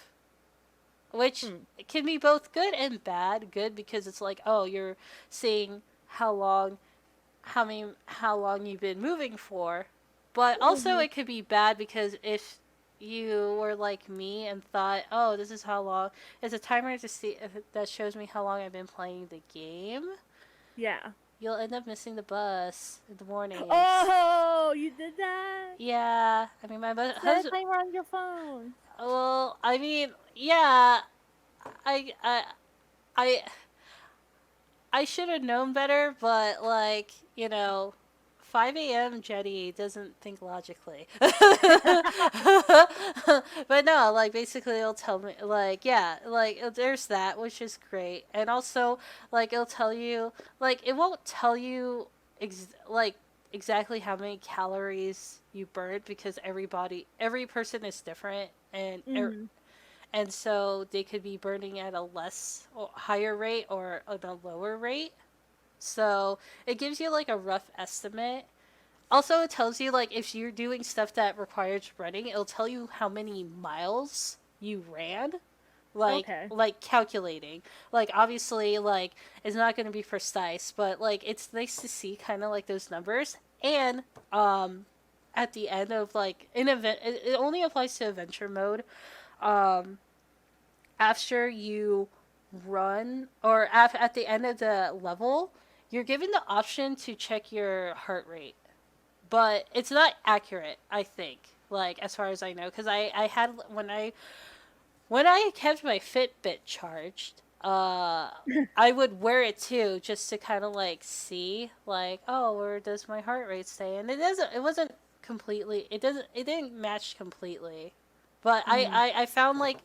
which Hmm. can be both good and bad. Good because it's like, oh, you're seeing how long you've been moving for, but also it could be bad because if you were like me and thought, oh, this is how long, it's a timer to see if that shows me how long I've been playing the game, Yeah. you'll end up missing the bus in the mornings. Oh, you did that? Yeah, I mean, my Set a husband. timer on your phone. Well, I mean, yeah, I, I, I, I should have known better, but like, 5 a.m. Jetty doesn't think logically. But no, like basically it'll tell me like yeah, like there's that, which is great. And also like it'll tell you like it won't tell you like exactly how many calories you burned because every person is different Mhm. and so they could be burning at a less or higher rate or at a lower rate. So it gives you like a rough estimate. Also, it tells you like if you're doing stuff that requires running, it'll tell you how many miles you ran. Okay. Like calculating. Like obviously like it's not going to be precise, but like it's nice to see kind of like those numbers. And at the end of like an event, it only applies to adventure mode. Um After you run or at the end of the level, you're given the option to check your heart rate, but it's not accurate, I think, like as far as I know, because I had when I kept my Fitbit charged, I would wear it too just to kind of like see like, oh, where does my heart rate stay, and it wasn't completely, it didn't match completely, but Mhm. I found like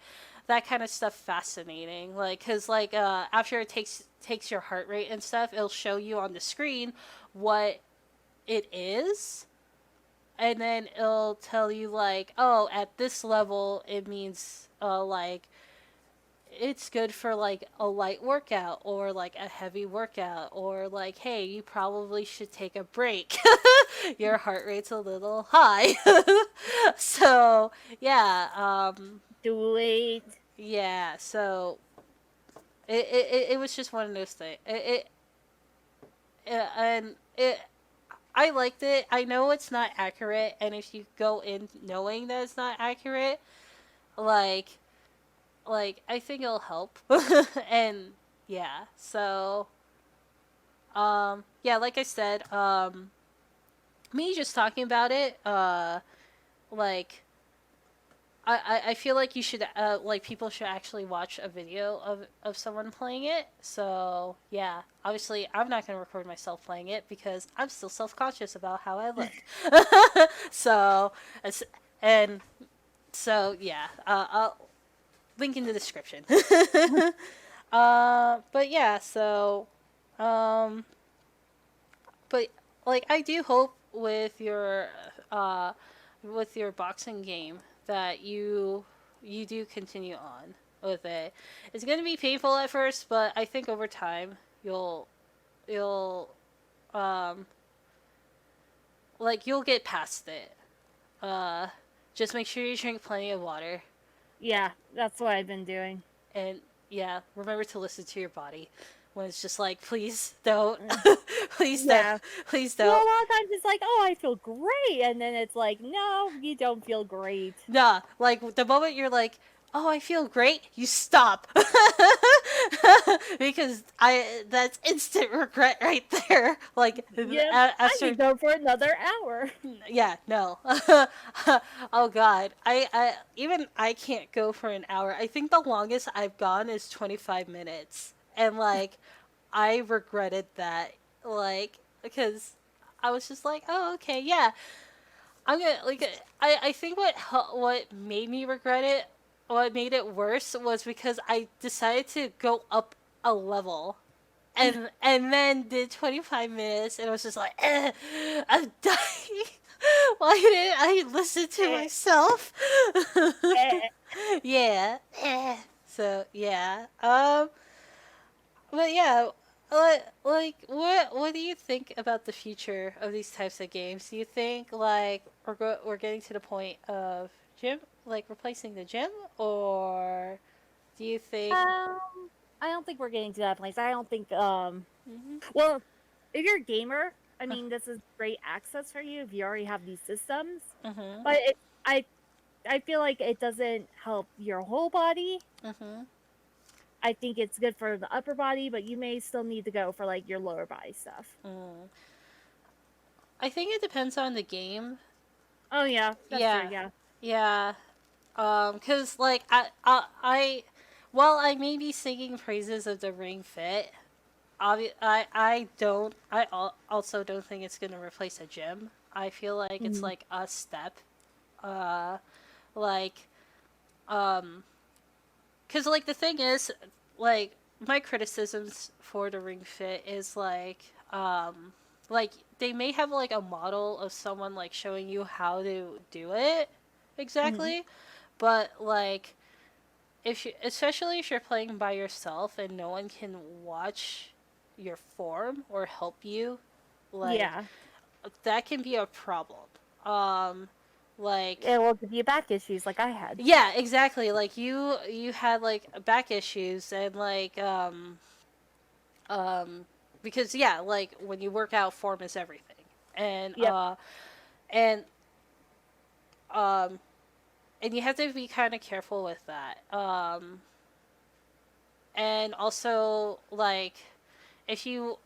that kind of stuff fascinating, like because like after it takes your heart rate and stuff, it'll show you on the screen what it is, and then it'll tell you like, oh, at this level it means like it's good for like a light workout or like a heavy workout, or like, hey, you probably should take a break. Your heart rate's a little high. So yeah, Do it. yeah, so it was just one of those things. And it I liked it. I know it's not accurate, and if you go in knowing that it's not accurate, like I think it'll help. And yeah, so yeah, like I said, me just talking about it, like I feel like you should like people should actually watch a video of someone playing it. So yeah, obviously I'm not gonna record myself playing it because I'm still self conscious about how I look. So and so yeah, I'll link in the description. But yeah, so um, but like I do hope uh with your boxing game that you do continue on with it. It's gonna be painful at first, but I think over time you'll um like you'll get past it. Uh, just make sure you drink plenty of water, Yeah, that's what I've been doing. and yeah, remember to listen to your body when it's just like, please don't, Mm. please don't, Yeah. please Well, a don't. lot of times it's like, "Oh, I feel great," and then it's like, "No, you don't feel great." Nah, like the moment you're like, oh, I feel great, you stop. Because that's instant regret right there. Like Yep, I after could go for another hour. yeah, no. Oh god. Even I can't go for an hour. I think the longest I've gone is 25 minutes. And like I regretted that like because I was just like, "Oh, okay, yeah. I'm gonna like." I think what made me regret it, what made it worse was because I decided to go up a level and then did 25 minutes and I was just like, I'm dying. Why didn't I listen to Eh, myself? eh. Yeah. So yeah. But yeah. Like, what do you think about the future of these types of games? Do you think like we're getting to the point of gym, like replacing the gym, or do you think? Um, I don't think we're getting to that place. I don't think, Mm-hmm, well, if you're a gamer, I mean, this is great access for you if you already have these systems, mm-hmm, but I I feel like it doesn't help your whole body. mm-hmm. I think it's good for the upper body, but you may still need to go for, like, your lower body stuff. Mm. I think it depends on the game. Oh, yeah, that's true, Yeah, yeah. yeah. Cause like while I may be singing praises of the Ring Fit, I don't. Also don't think it's gonna replace a gym. I feel like it's Mhm. like a step. Uh, like um, cause like the thing is, like my criticisms for the Ring Fit is like they may have like a model of someone like showing you how to do it Mhm. exactly, but like if you, especially if you're playing by yourself and no one can watch your form or help you, like Yeah. that can be a problem. Um, like It will give you back issues like I had. yeah, exactly. Like you had like back issues and um because yeah, like when you work out, form is everything, and Yep. and um and you have to be kind of careful with that. And also like if you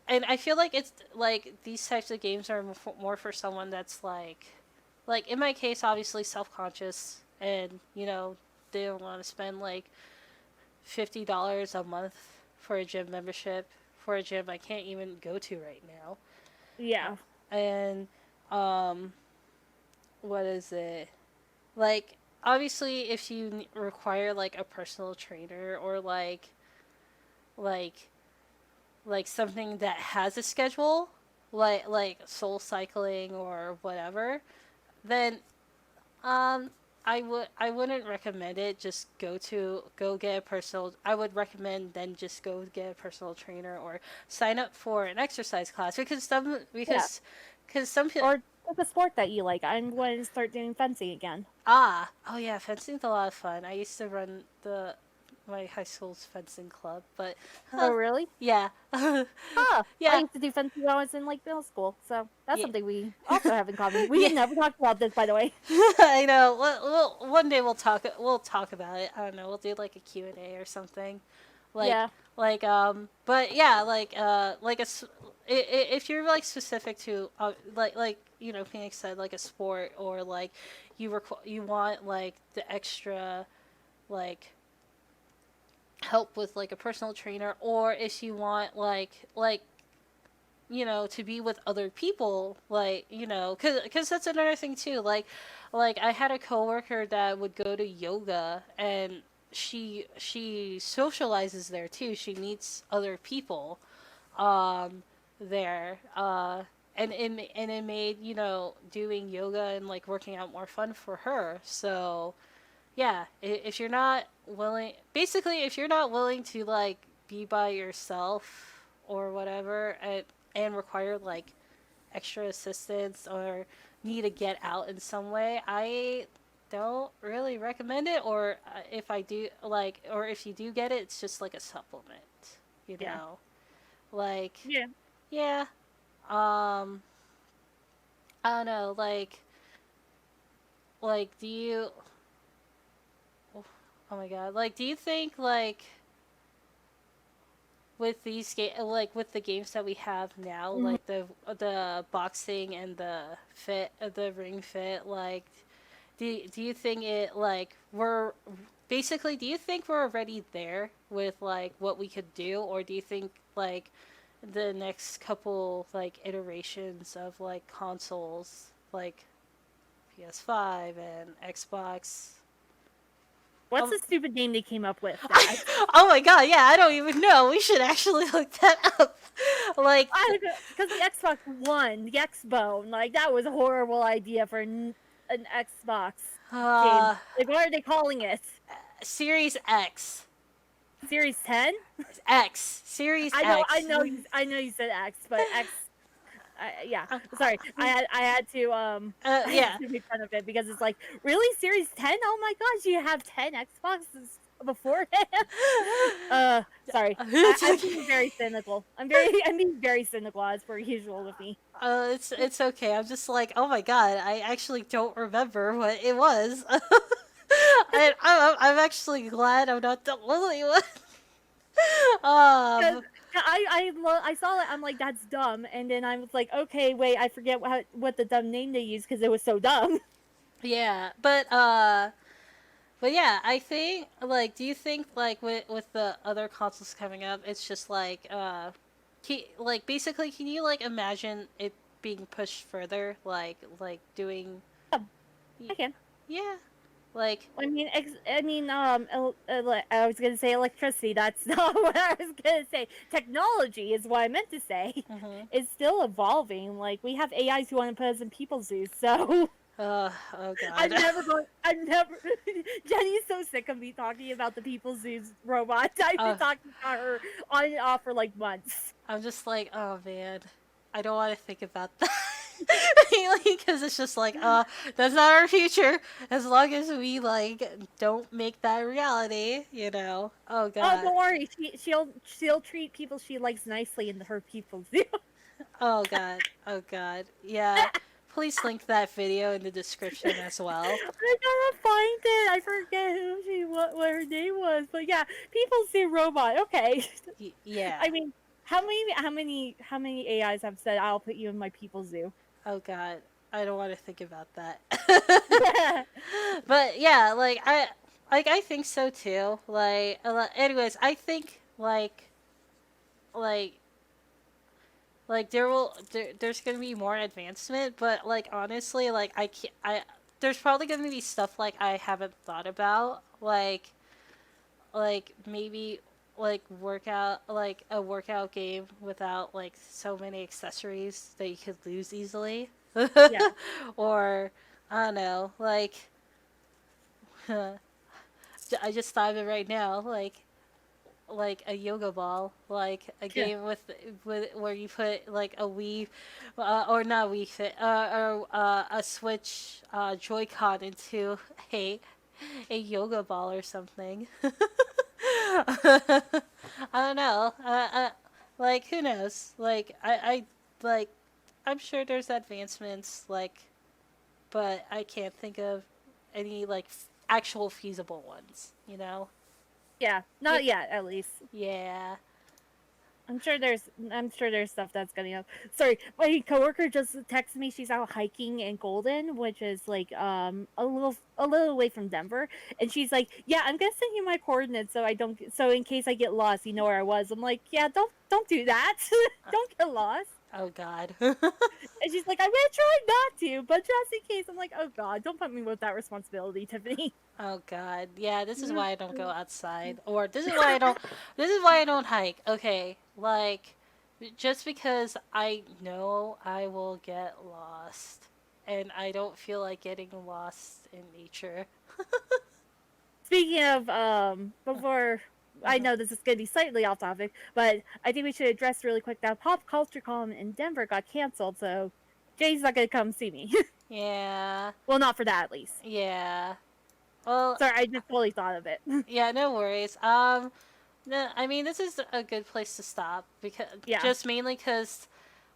and I feel like it's like these types of games are more for someone that's like in my case obviously self-conscious and they don't want to spend like $50 a month for a gym membership for a gym I can't even go to right now. Yeah. And um what is it, like obviously if you require like a personal trainer or like like something that has a schedule, like soul cycling or whatever, then um I wouldn't recommend it. Just go get a personal. I would recommend then just go get a personal trainer or sign up for an exercise class Yeah. because some people. Or pick a sport that you like. I'm going to start doing fencing again. Oh yeah, fencing's a lot of fun. I used to run the my high school's fencing club, but Oh, really? yeah, Huh. I yeah, used to do fencing when I was in, like, middle school, so that's yeah, something we also have in common. We yeah. never talked about this, by the way. I know. One day we'll talk. We'll talk about it. I don't know. We'll do like a Q&A or something. Like Yeah. But yeah, if you're like specific to like Phoenix said, like a sport or like you want like the extra like help with like a personal trainer, or if you want to be with other people, because that's another thing too. Like I had a coworker that would go to yoga, and she socializes there too. She meets other people, there, and it made doing yoga and like working out more fun for her. So yeah, if you're not willing, basically, if you're not willing to like be by yourself or whatever, and require like extra assistance or need to get out in some way, I don't really recommend it. Or if I do like, or if you do get it, it's just like a supplement. you Yeah. know. Like, Yeah. yeah, um, I don't know, do you, oh my god, like, do you think, like, with with the games that we have now, Mhm. like the boxing and the ring fit, like, do you think it like we're basically do you think we're already there with like what we could do, or do you think like the next couple like iterations of like consoles like PS5 and Xbox. What's um the stupid name they came up with for X? oh my god, yeah, I don't even know, we should actually look that up. like Because the Xbox One, the Xbone, like that was a horrible idea for an Xbox game. uh Like, what are they calling it? Series X. Series 10? Series I know, I X. know, I know you said X, but X. Yeah, sorry. I had Yeah. to make fun of it because it's like, really, Series 10? Oh my gosh, you have 10 Xboxes beforehand. Sorry. It's I'm okay. being very cynical. I'm being very cynical as per usual with me. It's okay. I'm just like, oh my god, I actually don't remember what it was. I'm actually glad I'm not the only one. Because Um, I saw it, I'm like, that's dumb, and then I was like, okay, wait, I forget what the dumb name they used because it was so dumb. yeah, but yeah, I think like, do you think like with the other consoles coming up, it's just like like basically, can you like imagine it being pushed further, like doing, I can. yeah, like, I was gonna say electricity. That's not what I was gonna say. Technology is what I meant to say. mhm. It's still evolving. Like, we have AIs who want to put us in people's zoos. So Oh god. I'm never going. I'm never. Jenny's so sick of me talking about the people's zoos robot. I've been uh, talking about her on and off for like months. I'm just like, oh man, I don't want to think about that. Because it's just like, that's not our future. As long as we like don't make that reality, you know. Oh Oh, god. don't worry. She'll treat people she likes nicely in her people's zoo. Oh god. Oh god. Yeah. Please link that video in the description as well. I gotta find it. I forget what her name was, but yeah, people see robot. Okay. Yeah. I mean, how many AIs have said I'll put you in my people zoo? Oh god. I don't want to think about that. But yeah, I think so too. Anyways, I think like there's gonna be more advancement, but like honestly, like I can't I there's probably gonna be stuff like I haven't thought about, maybe like a workout game without like so many accessories that you could lose easily. Yeah. Or I don't know, I just thought of it right now, like a yoga ball, like a Yeah. game with where you put like a Wii, or not Wii Fit, or a Switch Joy-Con into a a yoga ball or something. I don't know. Like who knows? Like I'm sure there's advancements, but I can't think of any like actual feasible ones. You know? Yeah. Yeah. Not yet, at least. Yeah. I'm sure there's stuff that's coming up. Sorry, my coworker just texted me. She's out hiking in Golden, which is like a little away from Denver, and she's like, "Yeah, I'm gonna send you my coordinates so I don't so in case I get lost, you know where I was." I'm like, "Yeah, don't do that. Don't get lost." Oh God. And she's like, "I'm gonna try not to, but just in case." I'm like, "Oh God, don't put me with that responsibility, Tiffany." Oh God. Yeah, this is why I don't go outside, or this is why I don't. This is why I don't hike. Okay, like, just because I know I will get lost, and I don't feel like getting lost in nature. Speaking of, before I Mhm. know this is going to be slightly off topic, but I think we should address really quick that Pop Culture Con in Denver got canceled, so Jay's not going to come see me. Yeah. Well, not for that, at least. Yeah. Well, Sorry, I just totally thought of it. yeah. No worries. No, I mean this is a good place to stop because Yeah. just mainly because,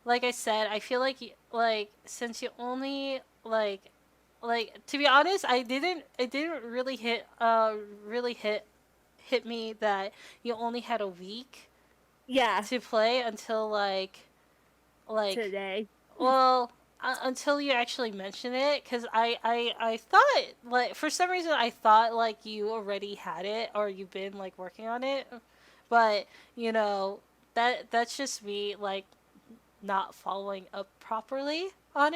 like I said, I feel like since you only to be honest, it didn't really hit me that you only had a week Yeah. to play until like Today. well until you actually mention it because I thought like for some reason I thought like you already had it or you've been like working on it, but you know that's just me like not following up properly on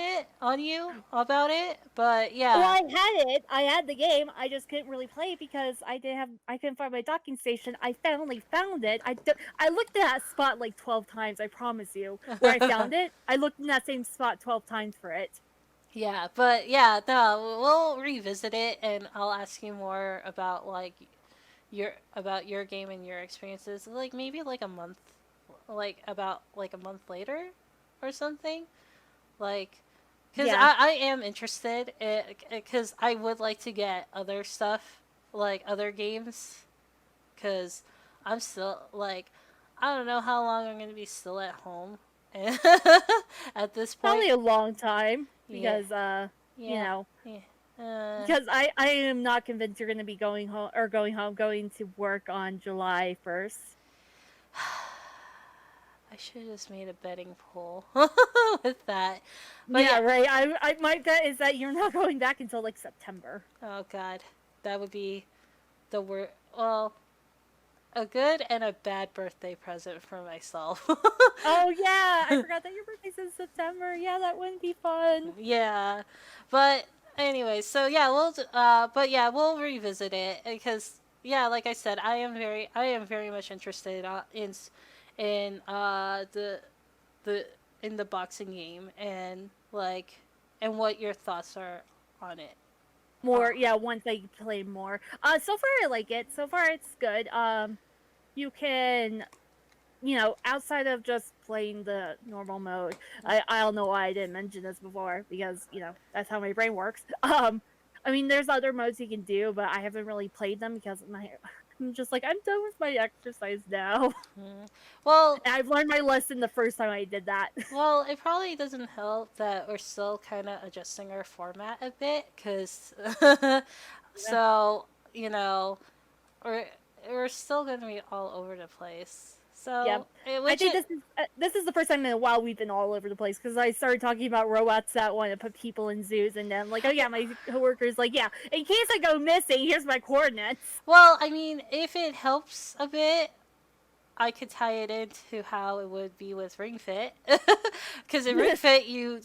you about it, but Well, yeah. I had it. I had the game. I just couldn't really play it because I couldn't find my docking station. I finally found it. I looked at that spot like 12 times, I promise you. Where I found it, I looked in that same spot 12 times for it. Yeah, but yeah, no, we'll revisit it and I'll ask you more about your game and your experiences like maybe like a month about like a month later or something like because Yeah. I am interested because I would like to get other stuff like other games because I'm still like I don't know how long I'm gonna be still at home at this point. Probably a long time Yeah, because you yeah, know, yeah. because I am not convinced you're going to be going to work on July 1st. I should have just made a betting pool with that. But Yeah, yeah, right. I my bet is that you're not going back until like September. oh god, that would be the worst. Well, a good and a bad birthday present for myself. Oh yeah, I forgot that your birthday's in September. Yeah, that wouldn't be fun. Yeah, but anyway, so yeah, but yeah, we'll revisit it because yeah, like I said, I am very much interested in the in the boxing game and and what your thoughts are on it. Uh, More, yeah, once I play more. So far I like it. So far it's good. You can, outside of just playing the normal mode, I don't know why I didn't mention this before because that's how my brain works. I mean, there's other modes you can do, but I haven't really played them because I'm just like I'm done with my exercise now. mm. Well, And I've learned my lesson the first time I did that. Well, it probably doesn't help that we're still kind of adjusting our format a bit, cause Yeah. so we're we're still gonna be all over the place. Yep. So I which think it this is the first time in a while we've been all over the place because I started talking about robots that want to put people in zoos, and then like, oh yeah, my coworker's like, yeah, in case I go missing, here's my coordinates. well, I mean, if it helps a bit, I could tie it into how it would be with Ring Fit, because in Ring Fit, you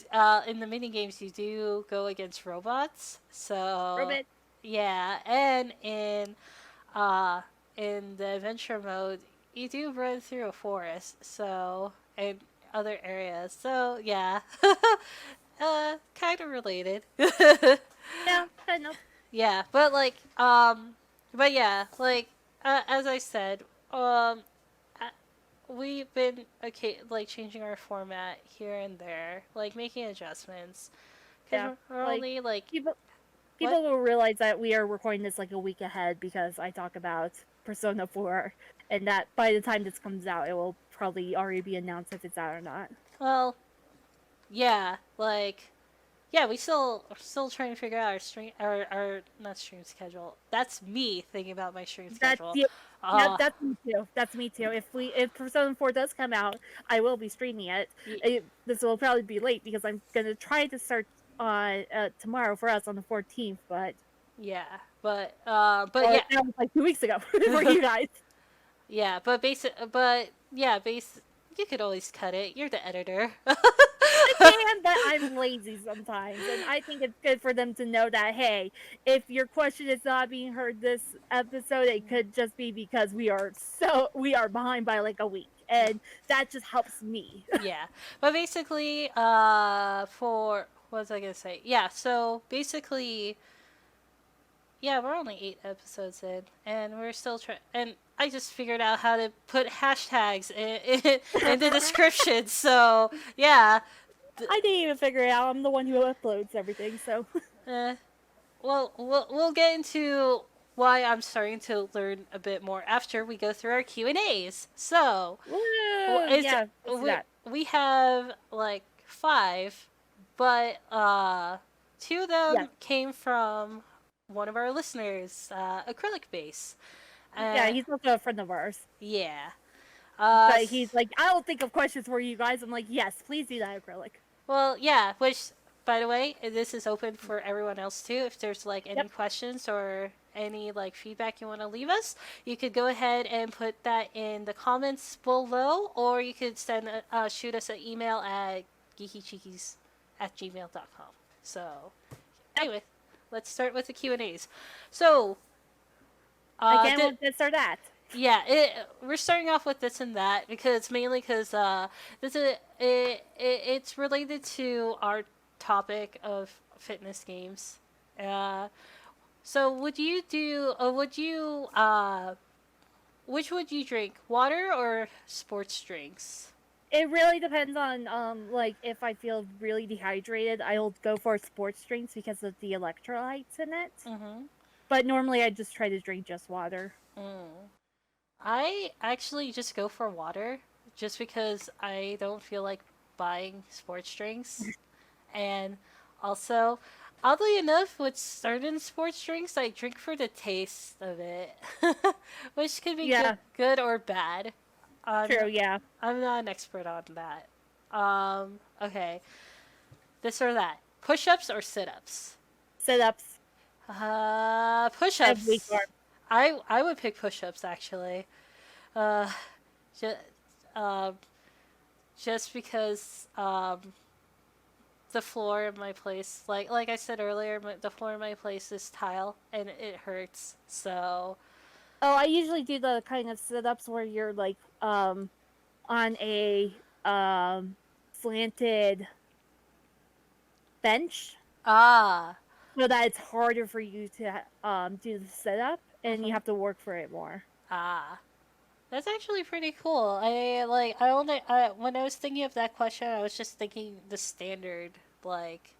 in the mini games you do go against robots. So Robot. yeah, and uh, in the adventure mode, you do run through a forest, so and other areas. So yeah, kind of related. Yeah, kind of. Yeah, but yeah, as I said, uh, we've been okay, like changing our format here and there, like making adjustments, because Yeah, we're like only like people what? people will realize that we are recording this like a week ahead because I talk about Persona 4, and that by the time this comes out, it will probably already be announced if it's out or not. Well, yeah, yeah, we still are still trying to figure out our not stream schedule. That's me thinking about my stream That's schedule. the Yep, Uh, that's me too. That's me too. If Persona 4 does come out, I will be streaming it. y- This will probably be late because I'm gonna try to start on tomorrow for us on the 14th, yeah, but or yeah, that was like 2 weeks ago for you guys. yeah, you could always cut it. You're the editor. I can, but I'm lazy sometimes, and I think it's good for them to know that hey, if your question is not being heard this episode, it could just be because we are behind by like a week, and that just helps me. Yeah, but basically, for what was I gonna say? Yeah, so basically, yeah, we're only 8 episodes in, and we're still trying. And I just figured out how to put hashtags in the description. So yeah, I didn't even figure it out. I'm the one who uploads everything, so uh, well, we'll get into why I'm starting to learn a bit more after we go through our Q&As. So, Woo! it's Yeah, let's do that. we have like 5, but two of Yes. them came from one of our listeners, Acrylic Base. Yeah, Uh, he's also a friend of ours. yeah. But he's S- like, I'll think of questions for you guys. I'm like, yes, please do that, acrylic. well, yeah, which, by the way, this is open for everyone else too. If there's like any Yep. questions or any like feedback you want to leave us, you could go ahead and put that in the comments below, or you could shoot us an email at geekychickies@gmail.com. So, Yep. anyway, let's start with the Q&As. So, Again, we'll just start that. yeah, we're starting off with this and that because mainly because it's related to our topic of fitness games. Uh, so would you do? Which would you drink? Water or sports drinks? It really depends on like if I feel really dehydrated, I'll go for sports drinks because of the electrolytes in it. Mm-hmm. But normally I just try to drink just water. Mm. I actually just go for water, just because I don't feel like buying sports drinks. And also, oddly enough, with certain sports drinks, I drink for the taste of it, which could be Yeah, good or bad. true, yeah. I'm not an expert on that. Okay, this or that: push-ups or sit-ups? Sit-ups. I have weak Push-ups. arms. I would pick push-ups actually. Uh, just just because the floor in my place, like I said earlier, the floor in my place is tile and it hurts. So, Oh, I usually do the kind of sit-ups where you're like on a slanted bench ah, so that it's harder for you to do the sit-up and you mhm, have to work for it more. ah. That's actually pretty cool. When I was thinking of that question, I was just thinking the standard like.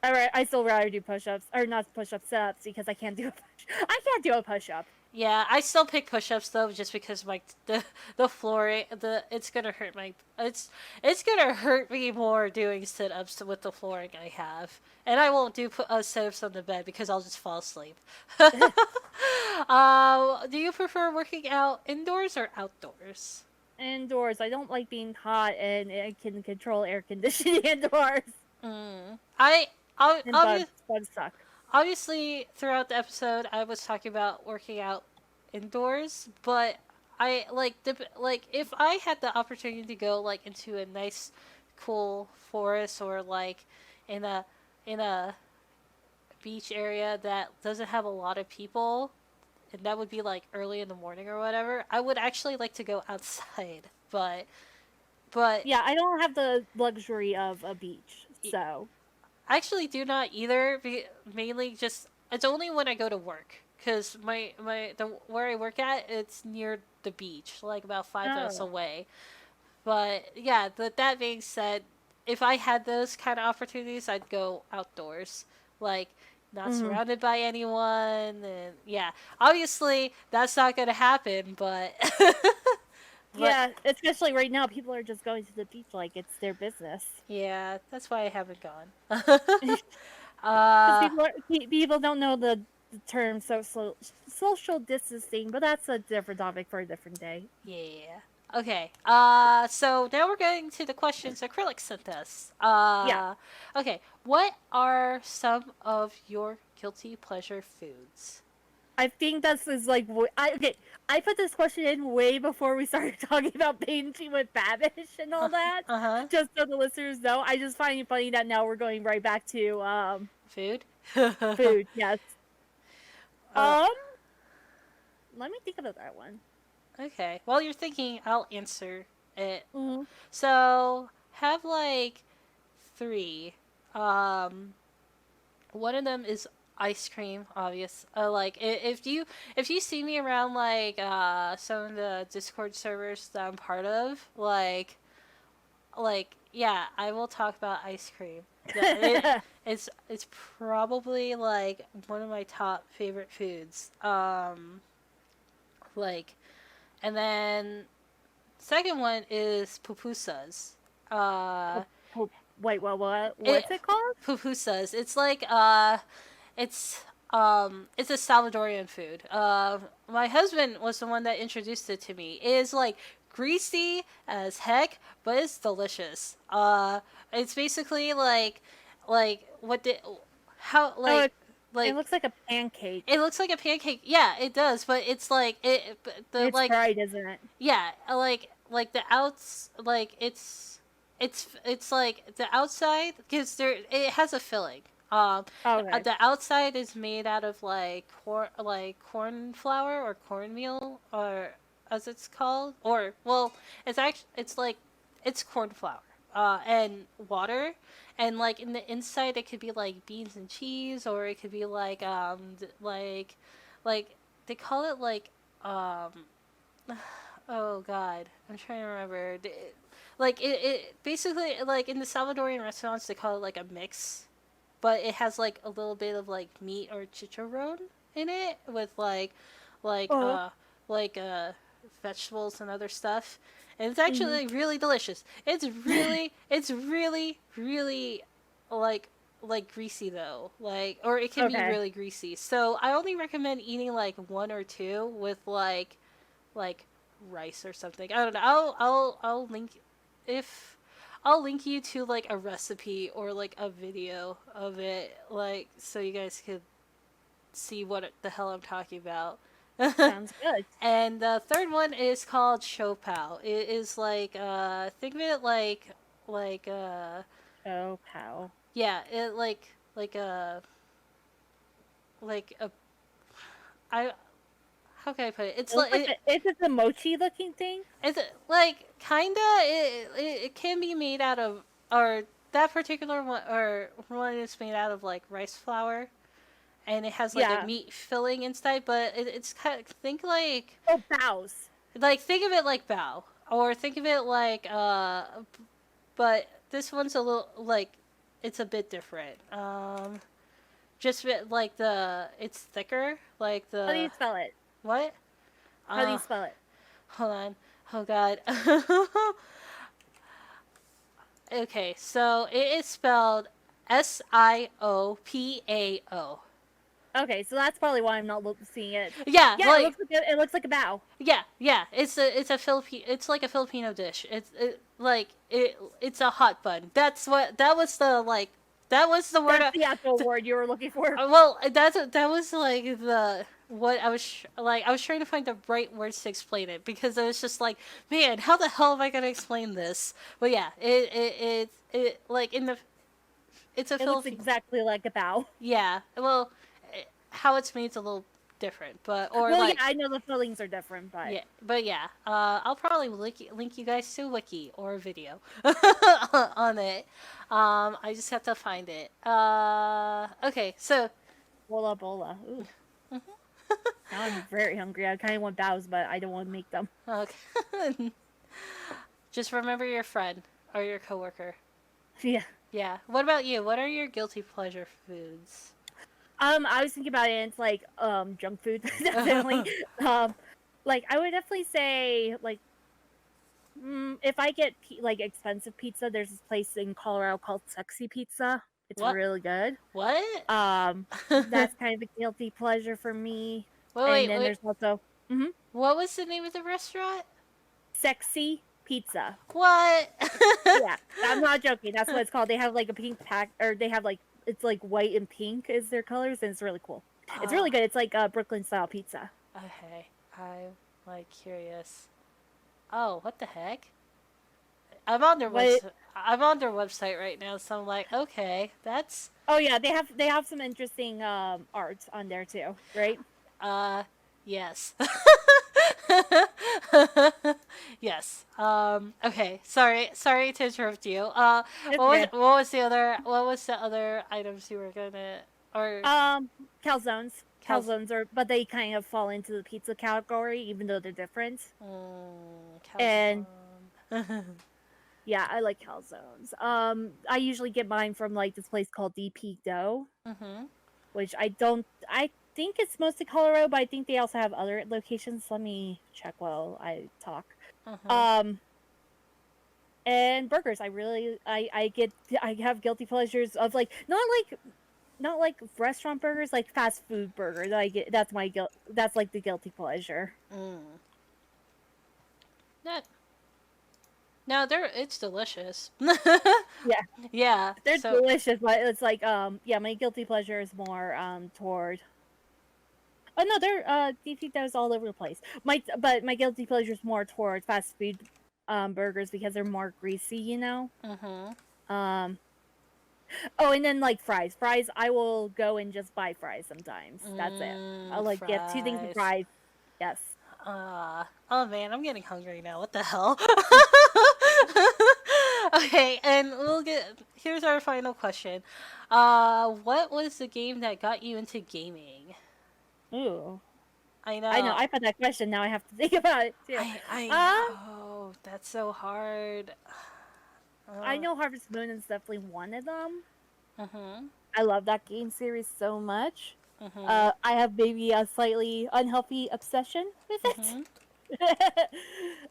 Alright, I still rather do push-ups or not push-ups, sit-ups because I can't do a I can't do a push-up. Yeah, I still pick push-ups though, just because the floor it's gonna hurt it's gonna hurt me more doing sit-ups with the flooring I have, and I won't do sit-ups on the bed because I'll just fall asleep. Do you prefer working out indoors or outdoors? Indoors, I don't like being hot and I can control air conditioning indoors. Mm. I And bugs suck. obviously throughout the episode I was talking about working out indoors, but I like if I had the opportunity to go like into a nice cool forest or like in a beach area that doesn't have a lot of people, and that would be like early in the morning or whatever, I would actually like to go outside. But Yeah, I don't have the luxury of a beach, so. I actually do not either. Mainly just it's only when I go to work because the where I work at, it's near the beach, like about 5 minutes Oh. away. But yeah, that being said, if I had those kind of opportunities, I'd go outdoors, like not Mhm. surrounded by anyone. And yeah, obviously that's not gonna happen, but but Yeah, especially right now, people are just going to the beach like it's their business. yeah, that's why I haven't gone. Because uh, people don't know the term social distancing, but that's a different topic for a different day. Yeah. Okay. So now we're getting to the questions Acrylic sent us. Yeah, Okay. What are some of your guilty pleasure foods? I think this is like okay. I put this question in way before we started talking about binging with Babish and all that. Uh-huh. Just so the listeners know, I just find it funny that now we're going right back to Food? food. Yes. uh, Um, let me think about that one. okay. While you're thinking, I'll answer it. Mm-hmm. So, have like 3. Um, One of them is ice cream, obvious. If you see me around like some of the Discord servers that I'm part of, like yeah, I will talk about ice cream. It's probably like one of my top favorite foods. Like, and then second one is pupusas. Uh, Wait, it what's it called? pupusas. It's like it's a Salvadorian food. My husband was the one that introduced it to me. It is like greasy as heck, but it's delicious. It's basically like what the how Oh, it like looks like a pancake. it looks like a pancake. Yeah, it does, but it's like the It's like fried, isn't it? yeah, like the outs like it's like the outside because there it has a filling. Okay. The outside is made out of like corn flour or cornmeal or as it's called or well it's actually it's like it's corn flour and water and like in the inside it could be like beans and cheese or it could be like like they call it like um oh god, I'm trying to remember. Like it basically like in the Salvadorian restaurants they call it like a mix, but it has like a little bit of like meat or chicharron in it with like Oh, uh like vegetables and other stuff. And it's hmm. actually like, really delicious. It's really like greasy though. Like or it can be Okay. really greasy. So I only recommend eating like one or two with like rice or something. I don't know. I'll link if I'll link you to like a recipe or like a video of it, like so you guys could see what the hell I'm talking about. Sounds good. And the third one is called Shopao. It is like think of it like Oh, cow. yeah, it like a like a I how can I put it? It's It looks like like is it the mochi looking thing? it's like kinda it can be made out of or that particular one or one is made out of like rice flour and it has like a Yeah. meat filling inside, but it's kind of think Oh, bows. like think of it like bao or think of it like but this one's a little like it's a bit different. Just like the it's thicker like How do you the spell it? what How do you uh spell it? hold on oh god. Okay, so it is spelled Siopao. Okay, so that's probably why I'm not seeing it. Yeah, Yeah, like it looks like a bow. yeah. It's a Philippine. It's like a Filipino dish. It's a hot bun. That's what that was the like. That was the word. That's the actual word you were looking for. Well, that was like the what I was like. I was trying to find the right words to explain it because I was just like, man, how the hell am I gonna explain this? But yeah, it like in the it's a It looks Filipino. exactly like a bow. Yeah, well, how it's made is a little different, but or Well, yeah, like I know the fillings are different, but yeah, but yeah, I'll probably link you guys to a wiki or a video on it. I just have to find it. Okay, so bola bola. Ooh, now I'm very hungry. I kind of want bows, but I don't want to make them. okay, just remember your friend or your coworker. Yeah. Yeah. What about you? What are your guilty pleasure foods? I was thinking about it. And it's like junk food, definitely. Um, like I would definitely say like if I get like expensive pizza, there's this place in Colorado called Sexy Pizza. It's What? really good. What? That's kind of a guilty pleasure for me. And then Wait. there's also What was the name of the restaurant? Sexy Pizza. What? Yeah, I'm not joking. That's what it's called. They have like a pink pack, or they have like it's like white and pink is their colors, and it's really cool. It's really good. It's like a Brooklyn style pizza. Okay, I'm like curious. Oh, what the heck? I'm on their What? website. I'm on their website right now, so I'm like, okay, that's Oh yeah, they have some interesting art on there too, right? yes. Yes. Okay. Sorry to interrupt you. It's good. what was the other items you were gonna or Calzones. Kels Calzones are, but they kind of fall into the pizza category, even though they're different. And calzone. Yeah, I like calzones. I usually get mine from like this place called DP Dough, Mhm. which I think it's mostly Colorado, but I think they also have other locations. Let me check while I talk. Mhm. Um, and burgers, I have guilty pleasures of like not like restaurant burgers, like fast food burgers. I get that's my guilt. That's like the guilty pleasure. Mm. That no, they're it's delicious. Yeah, Yeah. they're So. delicious, but it's like yeah, my guilty pleasure is more toward. Oh no, they're DP Dough's all over the place. My guilty pleasure is more toward fast food burgers because they're more greasy, you know. Mhm. Um, oh, and then like fries. Fries, I will go and just buy fries sometimes. That's it. I'll like get two things of Fries. fries. Yes. Oh man, I'm getting hungry now. What the hell? Okay, and we'll get. Here's our final question. What was the game that got you into gaming? Ooh. I I know. know. I put that question. Now I have to think about it too. I Um, know. That's so hard. I Uh, know Harvest Moon is definitely one of them. mhm. I love that game series so much. Mhm. I have maybe a slightly unhealthy obsession with it. Mhm.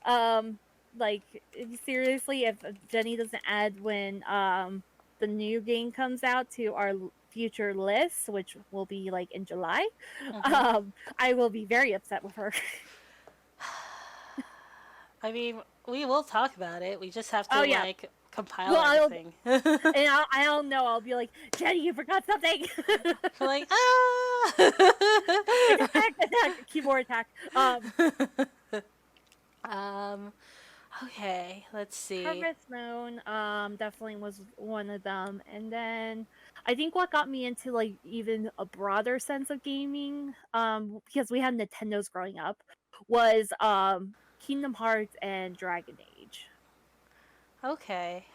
um, like seriously, if Jenny doesn't add when the new game comes out to our future list, which will be like in July, Mhm. I will be very upset with her. I mean, we will talk about it. We just have Oh to yeah. like compile Well, everything. I'll know. I'll be like, Jenny, you forgot something. Like ah. Attack, keyboard attack. um. Okay. Let's see. Harvest Moon, definitely was one of them. And then I think what got me into like even a broader sense of gaming, because we had Nintendos growing up, was Kingdom Hearts and Dragon Age. Okay.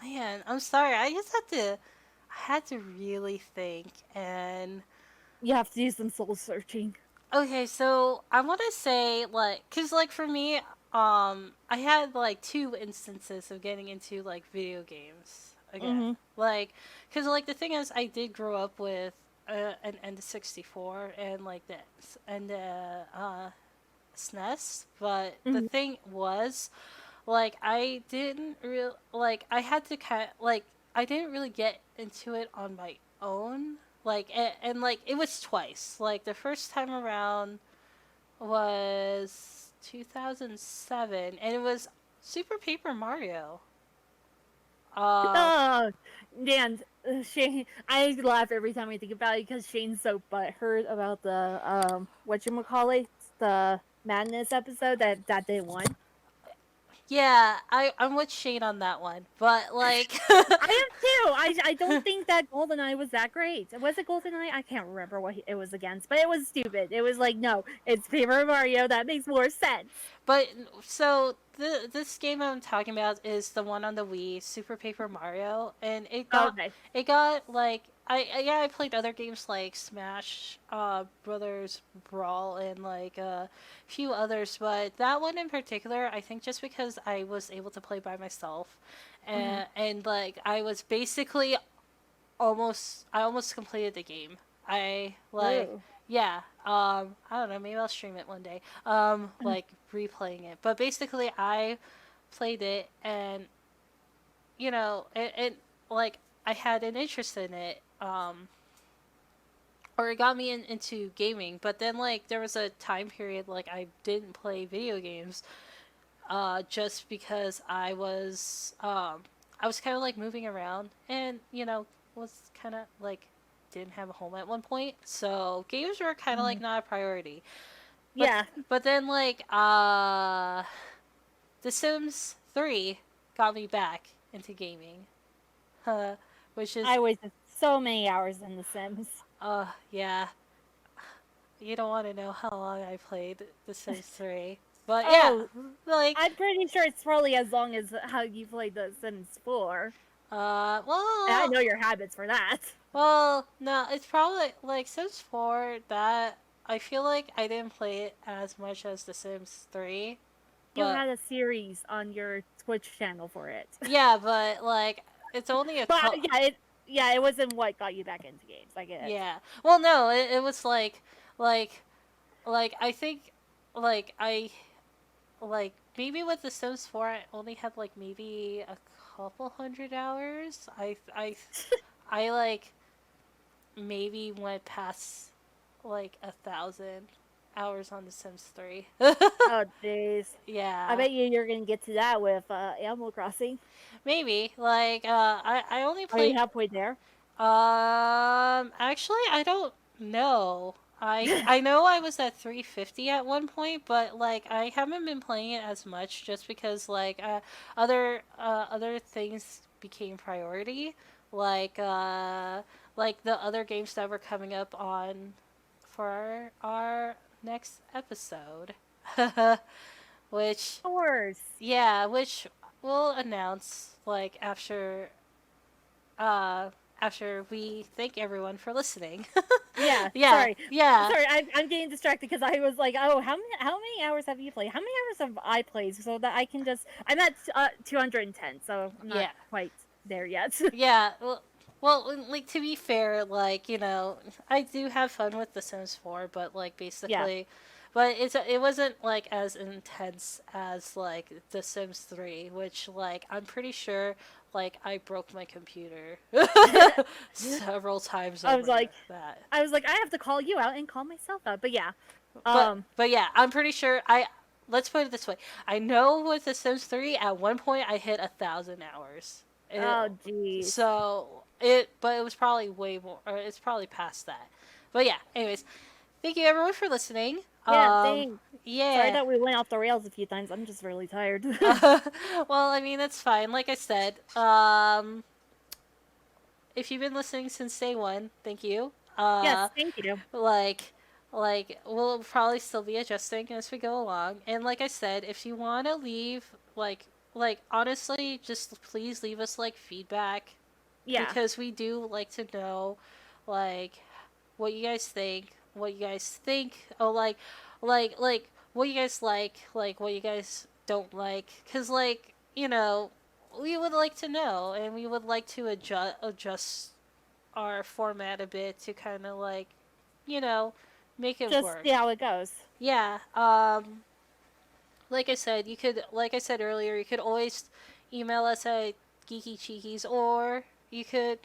Man, I'm sorry. I just had to. I had to really think. And You have to do some soul searching. okay, so I want to say like, cause like for me, I had like two instances of getting into like video games again. Mm-hmm. Like, cause like the thing is, I did grow up with an N64 and like this and SNES, but the Mm-hmm. thing was, like, I didn't real like I had to like I didn't really get into it on my own. Like and like it was twice. Like the first time around was 2007 and it was Super Paper Mario. Uh Oh, Dan, Shane, I laugh every time I think about it because Shane's so butthurt about the whatchamacallit, the madness episode that they won. yeah, I'm with Shane on that one. But like I am too. I don't think that GoldenEye was that great. Was it GoldenEye? I can't remember what it was against, but it was stupid. It was like, no, it's Paper Mario. That makes more sense. But so this game I'm talking about is the one on the Wii, Super Paper Mario, and Okay. it got like yeah, I played other games like Smash Brothers Brawl and like a few others, but that one in particular, I think just because I was able to play by myself, Mm-hmm. and like I was basically I almost completed the game. I like Ooh. yeah, I don't know, maybe I'll stream it one day. Like replaying it. But basically I played it and it like I had an interest in it. Or it got me into gaming, but then like there was a time period like I didn't play video games just because I was kind of like moving around and was kind of like didn't have a home at one point, so games were kind of Mm-hmm. like not a priority. But Yeah, but then like The Sims 3 got me back into gaming, uh, which is I wasted so many hours in The Sims. yeah, you don't want to know how long I played The Sims 3, but yeah, Oh, like I'm pretty sure it's probably as long as how you played The Sims 4. And I well. know your habits for that. Well, no, it's probably like Sims 4 that I feel like I didn't play it as much as The Sims 3, You but had a series on your Twitch channel for it. Yeah, but like it's only a But couple. it wasn't what got you back into games. I get it. Yeah. Well, no, it was like I think like I like maybe with the Sims 4 I only had like maybe a couple hundred hours. I like maybe went past like 1,000 hours on the Sims 3. Oh jeez. I Yeah. bet you're gonna get to that with Animal Crossing. Maybe like I only Are you played halfway there? actually I don't know. I know I was at 350 at one point, but like I haven't been playing it as much just because like other things became priority, like like the other games that were coming up on for our next episode. Which Of course. yeah, which we'll announce like uh after we thank everyone for listening. Yeah. Yeah, Sorry. yeah, Sorry. I'm getting distracted because I was like, oh, how many hours have you played? How many hours have I played? So that I can just I'm at 210, so I'm not yeah, quite there yet. yeah. Well, like to be fair, like I do have fun with The Sims 4, but like Yeah. basically, but it wasn't like as intense as like The Sims 3, which like I'm pretty sure like I broke my computer several times I was over like, that. I have to call you out and call myself out. But yeah. But Um. but yeah, I'm pretty sure I. Let's put it this way: I know with The Sims 3, at one point I hit 1,000 hours. Oh, jeez. But it was probably way more, or it's probably past that. But yeah, anyways, thank you everyone for listening. Yeah. Thanks. Sorry Yeah. that we went off the rails a few times. I'm just really tired. Well, I mean that's fine. Like I said, if you've been listening since day one, thank you. Yes. Thank you. Like we'll probably still be adjusting as we go along, and like I said, if you want to leave honestly just please leave us like feedback, Yeah. because we do like to know like what you guys think, oh what you guys like what you guys don't like, because we would like to know, and we would like to adjust our format a bit to kind of you know, make it Just work. see how it goes. Yeah. Like I said earlier, you could always email us at Geeky Chickies, or you could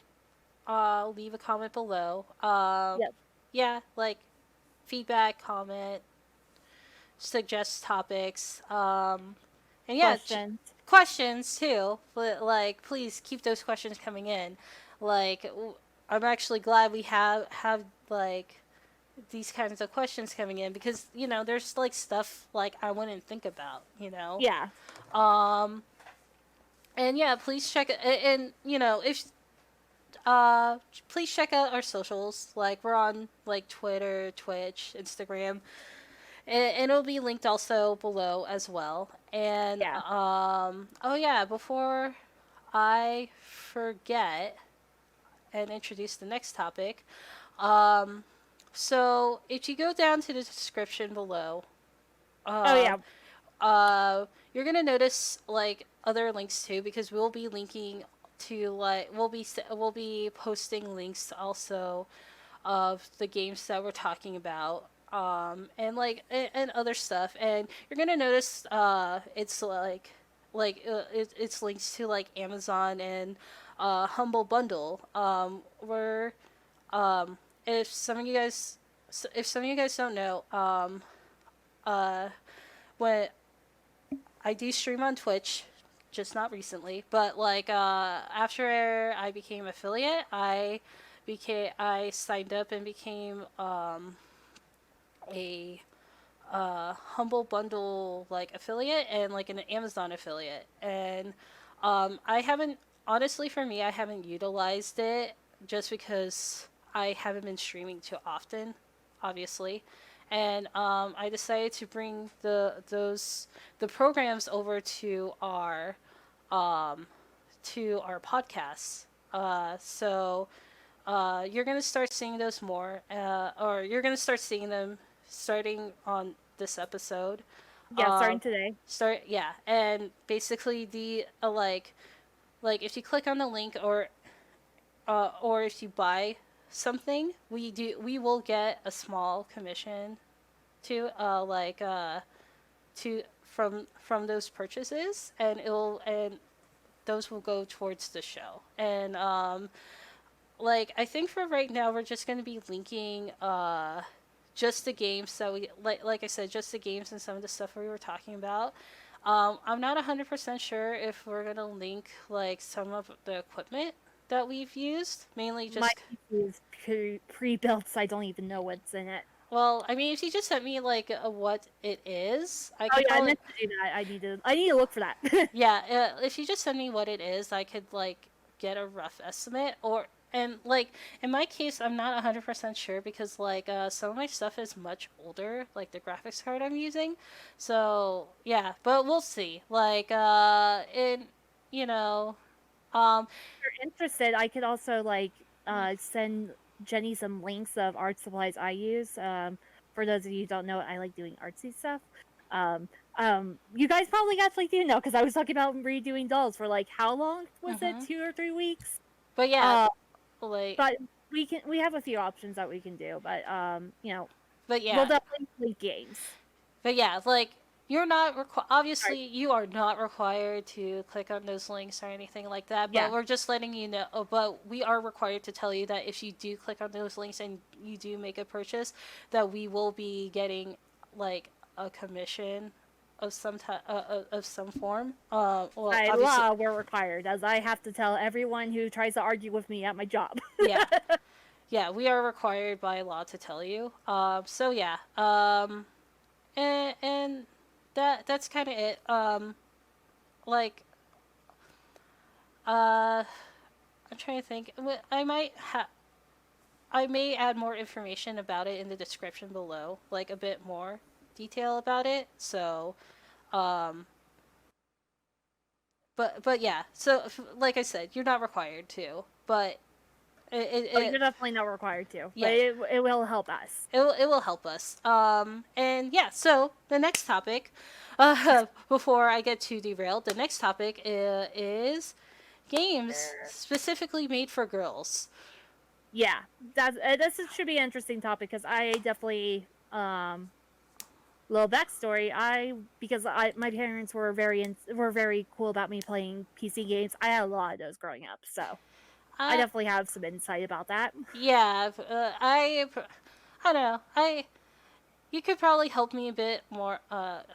leave a comment below. Yep. Yeah, like feedback, comment, suggest topics. And yeah, Questions. questions too. But like, please keep those questions coming in. Like, I'm actually glad we have like these kinds of questions coming in, because there's like stuff like I wouldn't think about. Yeah. Um, and yeah, please check it. And if please check out our socials. Like we're on like Twitter, Twitch, Instagram, and it'll be linked also below as well. And Yeah. oh yeah, before I forget and introduce the next topic. Um, so if you go down to the description below, Oh um, yeah. you're gonna notice like other links too, because we'll be linking to we'll be posting links also of the games that we're talking about, and and other stuff, and you're gonna notice it's it's links to like Amazon and Humble Bundle, where um, if some of you guys don't know, uh, when I do stream on Twitch, just not recently, but after I became affiliate, I signed up and became a Humble Bundle like affiliate, and like an Amazon affiliate, and I haven't honestly, for me, I haven't utilized it just because I haven't been streaming too often, obviously, and I decided to bring the programs over um, to our podcasts. So you're gonna start seeing those more, or you're gonna start seeing them starting on this episode. Yeah, starting today. And basically the like if you click on the link or if you buy something, we will get a small commission to from those purchases, and it'll and those will go towards the show. And like I think for right now we're just going to be linking just the games. So we like I said, just the games and some of the stuff we were talking about. I'm not 100% sure if we're going to link like some of the equipment that we've used, mainly My just PC is pre-built, so I don't even know what's in it. well, I mean, if you just sent me like what it is, I Oh could yeah, I probably meant to do that. I need to look for that. yeah. If you just send me what it is, I could like get a rough estimate. Or and like in my case, I'm not 100% sure because like some of my stuff is much older, like the graphics card I'm using. So yeah, but we'll see. Like in you know um If you're interested, I could also like send Jenny some links of art supplies I use. For those of you who don't know, I like doing artsy stuff. Um, you guys probably actually do know because I was talking about redoing dolls for like how long was it? mhm. 2 or 3 weeks. But yeah, Uh, like but we have a few options that we can do, but but we'll yeah. definitely link games. But yeah, like you're not Sorry. obviously you are not required to click on those links or anything like that. But Yeah. we're just letting you know. But we are required to tell you that if you do click on those links and you do make a purchase, that we will be getting like a commission of some type of some form. Well, By obviously, law, we're required, as I have to tell everyone who tries to argue with me at my job. yeah, yeah, we are required by law to tell you. So yeah. And that's kind of it. Like I'm trying to think. I may add more information about it in the description below, like a bit more detail about it. So, um, but yeah. So, like I said, you're not required to, but Oh, you're definitely not required to, but yeah, it will help us. it will help us. And yeah. So the next topic, before I get too derailed, the next topic is games specifically made for girls. Yeah, this should be an interesting topic because I definitely little backstory. My parents were very cool about me playing PC games. I had a lot of those growing up, so I I definitely have some insight about that. Yeah, I don't know. You could probably help me a bit more.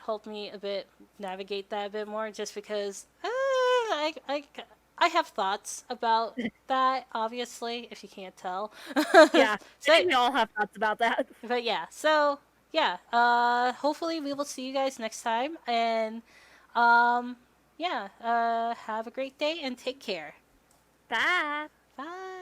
Help me a bit navigate that a bit more, just because I have thoughts about that. Obviously, if you can't tell. Yeah, I So, think we all have thoughts about that. but yeah. So yeah. Hopefully we will see you guys next time, and yeah. Have a great day and take care. Bye. Bye.